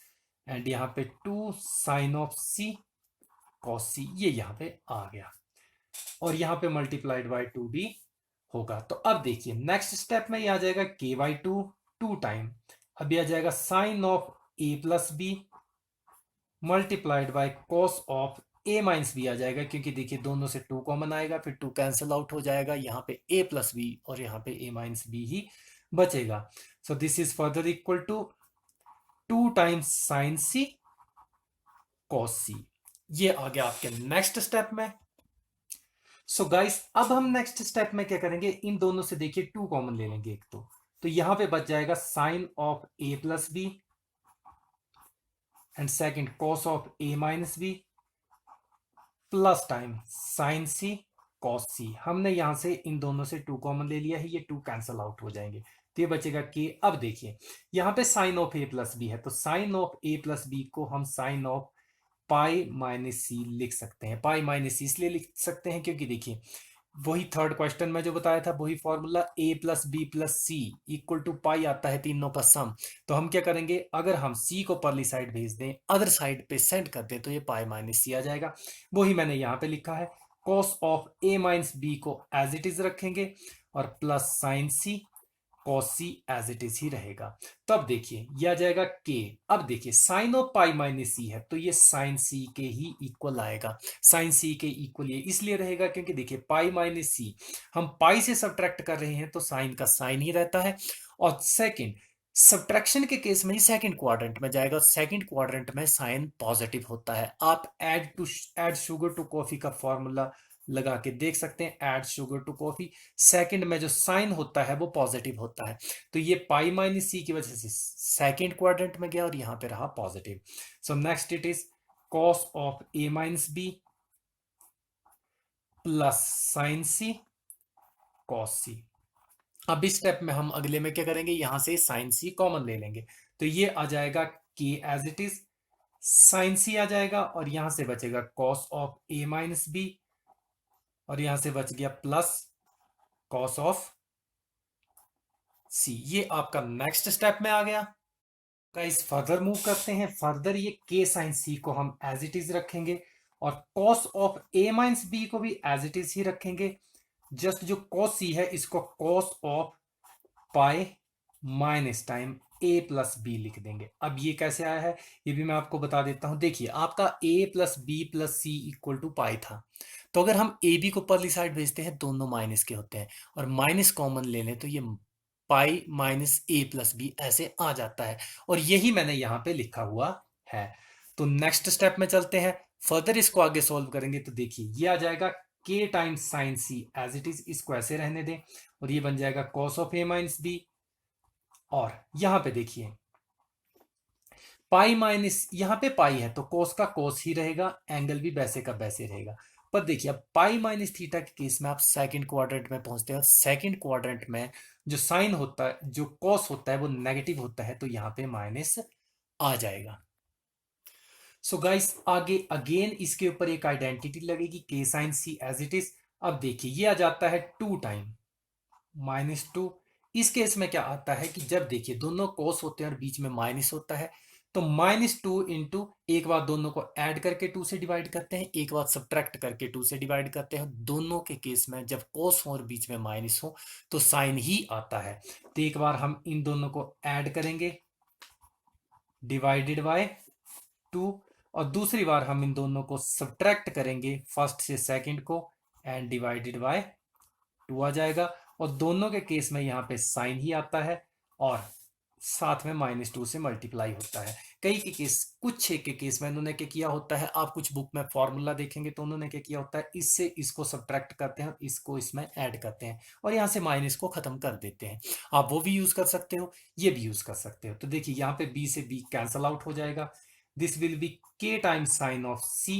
एंड यहाँ पे 2 sine of C cos C, ये यहाँ पे आ गया, और यहाँ पे मल्टीप्लाइड बाय 2 भी होगा। तो अब देखिए नेक्स्ट स्टेप में ये आ जाएगा के बाई 2 2 टाइम, अब ये आ जाएगा sine of A plus B multiplied by cos of A minus B आ जाएगा, क्योंकि देखिए दोनों से 2 कॉमन आएगा, फिर 2 कैंसिल आउट हो जाएगा, यहाँ पे ए प्लस बी और यहाँ पे ए माइनस बी ही बचेगा। So this is further equal to 2 times sine C cos C. ये आ गया आपके नेक्स्ट स्टेप में। सो गाइस अब हम नेक्स्ट स्टेप में क्या करेंगे, इन दोनों से देखिए 2 कॉमन ले लेंगे एक तो यहां पे बच जाएगा sine of A plus B and second cos of A minus B plus time sine C cos C. हमने यहां से इन दोनों से 2 कॉमन ले लिया है, ये 2 कैंसल आउट हो जाएंगे, तो ये बचेगा के। अब देखिए यहां पे sine of A plus B है, तो sine of A plus B को हम sine of pi minus C लिख सकते हैं। पाई माइनस सी इसलिए लिख सकते हैं क्योंकि देखिए वही थर्ड क्वेश्चन में जो बताया था, वही formula A plus B plus C equal to pi आता है, तीनों का सम। तो हम क्या करेंगे, अगर हम सी को परली साइड भेज दें, अदर साइड पे सेंड कर दें, तो ये पाई माइनस सी आ जाएगा। वही मैंने यहाँ पे लिखा है, cos of A minus B को एज इट इज रखेंगे और plus sine C cos C as it is ही रहेगा। तब देखिए ये आ जाएगा के। अब देखिए sine of pi minus C है, तो ये साइन सी के ही इक्वल आएगा। साइन सी के इक्वल ये इसलिए रहेगा क्योंकि देखिए पाई माइनस सी हम पाई से सब्ट्रैक्ट कर रहे हैं, तो साइन का साइन ही रहता है। और सेकंड सब्ट्रैक्शन के केस में ही सेकंड क्वाड्रेंट में जाएगा, सेकंड क्वाड्रेंट में साइन पॉजिटिव होता है। आप ऐड शुगर टू कॉफी का फॉर्मूला लगा के देख सकते हैं, add sugar to coffee. Second में जो साइन होता है वो पॉजिटिव होता है, तो ये पाई माइनस सी की वजह से सेकंड क्वाड्रेंट में गया और यहां पे रहा positive. So next it is cos of A minus B plus sine C cos C. अब इस स्टेप में हम अगले में क्या करेंगे, यहां से साइन सी कॉमन ले लेंगे, तो ये आ जाएगा K as it is, sine C आ जाएगा और यहां से बचेगा cos of A minus B और यहां से बच गया प्लस कॉस ऑफ सी। ये आपका नेक्स्ट स्टेप में आ गया। गाइस फर्दर मूव करते हैं, फर्दर ये के साइन सी को हम एज इट इज रखेंगे और cos of A minus B को भी एज इट इज ही रखेंगे। जस्ट जो कॉस सी है इसको cos of pi minus time A plus B लिख देंगे। अब ये कैसे आया है ये भी मैं आपको बता देता हूं। देखिए आपका A plus B plus C equal to pi था, तो अगर हम ए बी को परली साइड भेजते हैं दोनों माइनस के होते हैं और माइनस कॉमन ले लें तो ये पाई माइनस ए प्लस बी ऐसे आ जाता है और यही मैंने यहां पे लिखा हुआ है। तो नेक्स्ट स्टेप में चलते हैं, फर्दर इसको आगे सॉल्व करेंगे तो देखिए ये आ जाएगा K times sine C as it is, इसको ऐसे रहने दें और ये बन जाएगा cos of A minus B. और यहां पे देखिए पाई माइनस, यहां पे पाई है तो कोस का कोस ही रहेगा, एंगल भी वैसे का वैसे रहेगा। पर देखिए अब पाई माइनस थीटा के केस में आप सेकंड क्वाड्रेंट में पहुंचते हैं और सेकंड क्वाड्रेंट में जो साइन होता है, जो कॉस होता है वो नेगेटिव होता है, तो यहां पे माइनस आ जाएगा। सो गाइस आगे अगेन इसके ऊपर एक आइडेंटिटी लगेगी के sine C as it is. अब देखिए ये आ जाता है 2 टाइम -2। इस केस में क्या आता है कि जब देखिए दोनों कोस होते हैं और बीच में माइनस होता है, तो -2 इंटू, एक बार दोनों को ऐड करके 2 से डिवाइड करते हैं, एक बार सब्ट्रैक्ट करके 2 से डिवाइड करते हैं। दोनों के केस में जब कोस हो और बीच में माइनस हो तो साइन ही आता है। तो एक बार हम इन दोनों को ऐड करेंगे डिवाइडेड बाय 2 और दूसरी बार हम इन दोनों को सब्ट्रैक्ट करेंगे फर्स्ट से सेकंड को एंड डिवाइडेड बाय 2 आ जाएगा। और दोनों के केस में यहाँ पे साइन ही आता है और साथ में -2 से मल्टीप्लाई होता है। कई के केस, कुछ एक के केस में उन्होंने क्या किया होता है, आप कुछ बुक में फॉर्मूला देखेंगे तो उन्होंने क्या किया होता है, इससे इसको सब्ट्रैक्ट करते हैं और इसको इसमें ऐड करते हैं और यहाँ से माइनस को खत्म कर देते हैं। आप वो भी यूज कर सकते हो, ये भी यूज कर सकते हो। तो देखिए यहाँ पे बी से बी कैंसल आउट हो जाएगा, this will be K times sine of C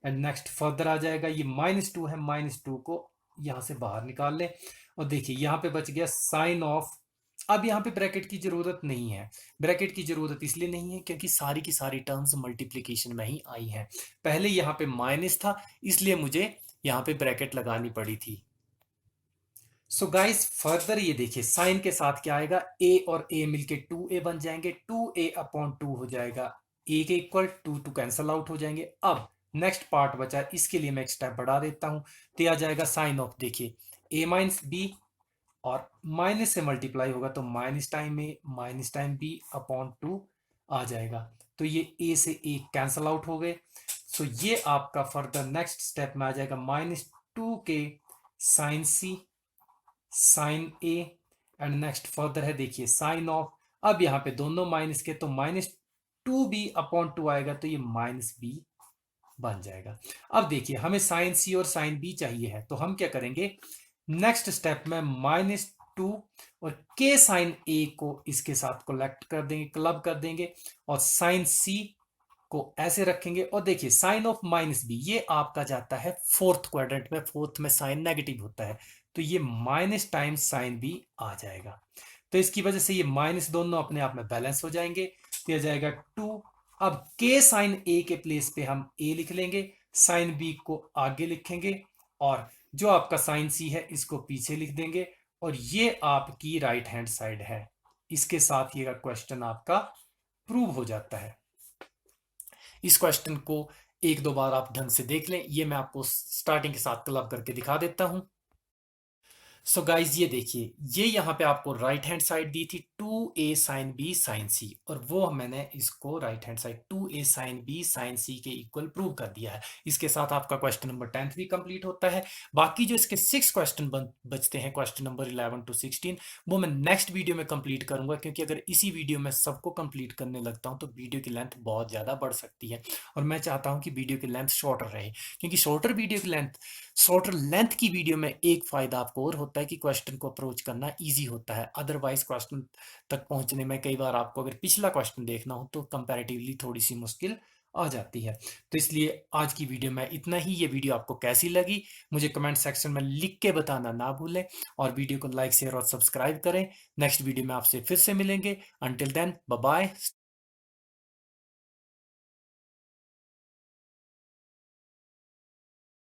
and next further आ जाएगा, ये -2 है, -2 को यहां से बाहर निकाल ले और देखिए यहां पे बच गया साइन ऑफ। अब यहां पे ब्रैकेट की जरूरत नहीं है, ब्रैकेट की जरूरत इसलिए नहीं है क्योंकि सारी की सारी टर्म्स मल्टीप्लिकेशन में ही आई हैं। पहले यहां पे माइनस था इसलिए मुझे यहां पे ब्रैकेट लगानी पड़ी थी। सो गाइस फर्दर ये देखिए साइन के साथ क्या आएगा, ए और ए मिलके 2a बन जाएंगे, 2a अपॉन 2 हो जाएगा, ए के इक्वल 2 2 कैंसल आउट हो जाएंगे। अब नेक्स्ट पार्ट बचा, इसके लिए मैं एक स्टेप बढ़ा देता हूं, तो आ जाएगा साइन ऑफ, देखिए a माइनस बी और माइनस से मल्टीप्लाई होगा तो माइनस टाइम ए माइनस टाइम बी अपॉन 2 आ जाएगा। तो ये a से a कैंसल आउट हो गए। सो ये आपका फर्दर नेक्स्ट स्टेप में आ जाएगा -2 के sine C sine A and next further है देखिए साइन ऑफ। अब यहां पे दोनों माइनस के तो -2b अपॉन 2 आएगा तो ये -b बन जाएगा। अब देखिए हमें साइन सी और साइन बी चाहिए है तो हम क्या करेंगे, नेक्स्ट स्टेप में -2 और के साइन ए को इसके साथ कलेक्ट कर देंगे, क्लब कर देंगे और साइन सी को ऐसे रखेंगे और देखिए साइन ऑफ -b ये आपका जाता है फोर्थ क्वाड्रेंट में, फोर्थ में साइन नेगेटिव होता है तो ये माइनस टाइम्स साइन बी आ जाएगा। तो इसकी वजह से ये माइनस दोनों अपने आप में बैलेंस हो जाएंगे, तो जाएगा 2। अब के साइन ए के प्लेस पे हम ए लिख लेंगे, साइन बी को आगे लिखेंगे और जो आपका साइन सी है इसको पीछे लिख देंगे और ये आपकी राइट हैंड साइड है। इसके साथ ये क्वेश्चन आपका प्रूव हो जाता है। इस क्वेश्चन को एक दो बार आप ढंग से देख लें, ये मैं आपको स्टार्टिंग के साथ क्लब करके दिखा देता हूं। सो गाइज ये देखिए, ये यहाँ पे आपको राइट हैंड साइड दी थी 2a साइन बी साइन सी, और वो मैंने इसको right hand side 2a sine B sine C के इक्वल प्रूव कर दिया है। इसके साथ आपका क्वेश्चन नंबर 10 भी कंप्लीट होता है। बाकी जो इसके 6 क्वेश्चन बचते हैं, क्वेश्चन नंबर 11 टू 16, वो मैं नेक्स्ट वीडियो में कंप्लीट करूंगा, क्योंकि अगर इसी वीडियो में सबको कंप्लीट करने लगता हूँ तो वीडियो की लेंथ बहुत ज़्यादा बढ़ सकती है, और मैं चाहता हूँ कि वीडियो की लेंथ शॉर्टर रहे, क्योंकि शॉर्टर लेंथ की वीडियो में एक फायदा आपको और होता है कि क्वेश्चन को अप्रोच करना इजी होता है। अदरवाइज क्वेश्चन तक पहुंचने में कई बार आपको अगर पिछला क्वेश्चन देखना हो तो कंपैरेटिवली थोड़ी सी मुश्किल आ जाती है। तो इसलिए आज की वीडियो में इतना ही। ये वीडियो आपको कैसी लगी मुझे कमेंट सेक्शन में लिख के बताना ना भूलें, और वीडियो को लाइक शेयर और सब्सक्राइब करें। नेक्स्ट वीडियो में आपसे फिर से मिलेंगे। Until then bye bye.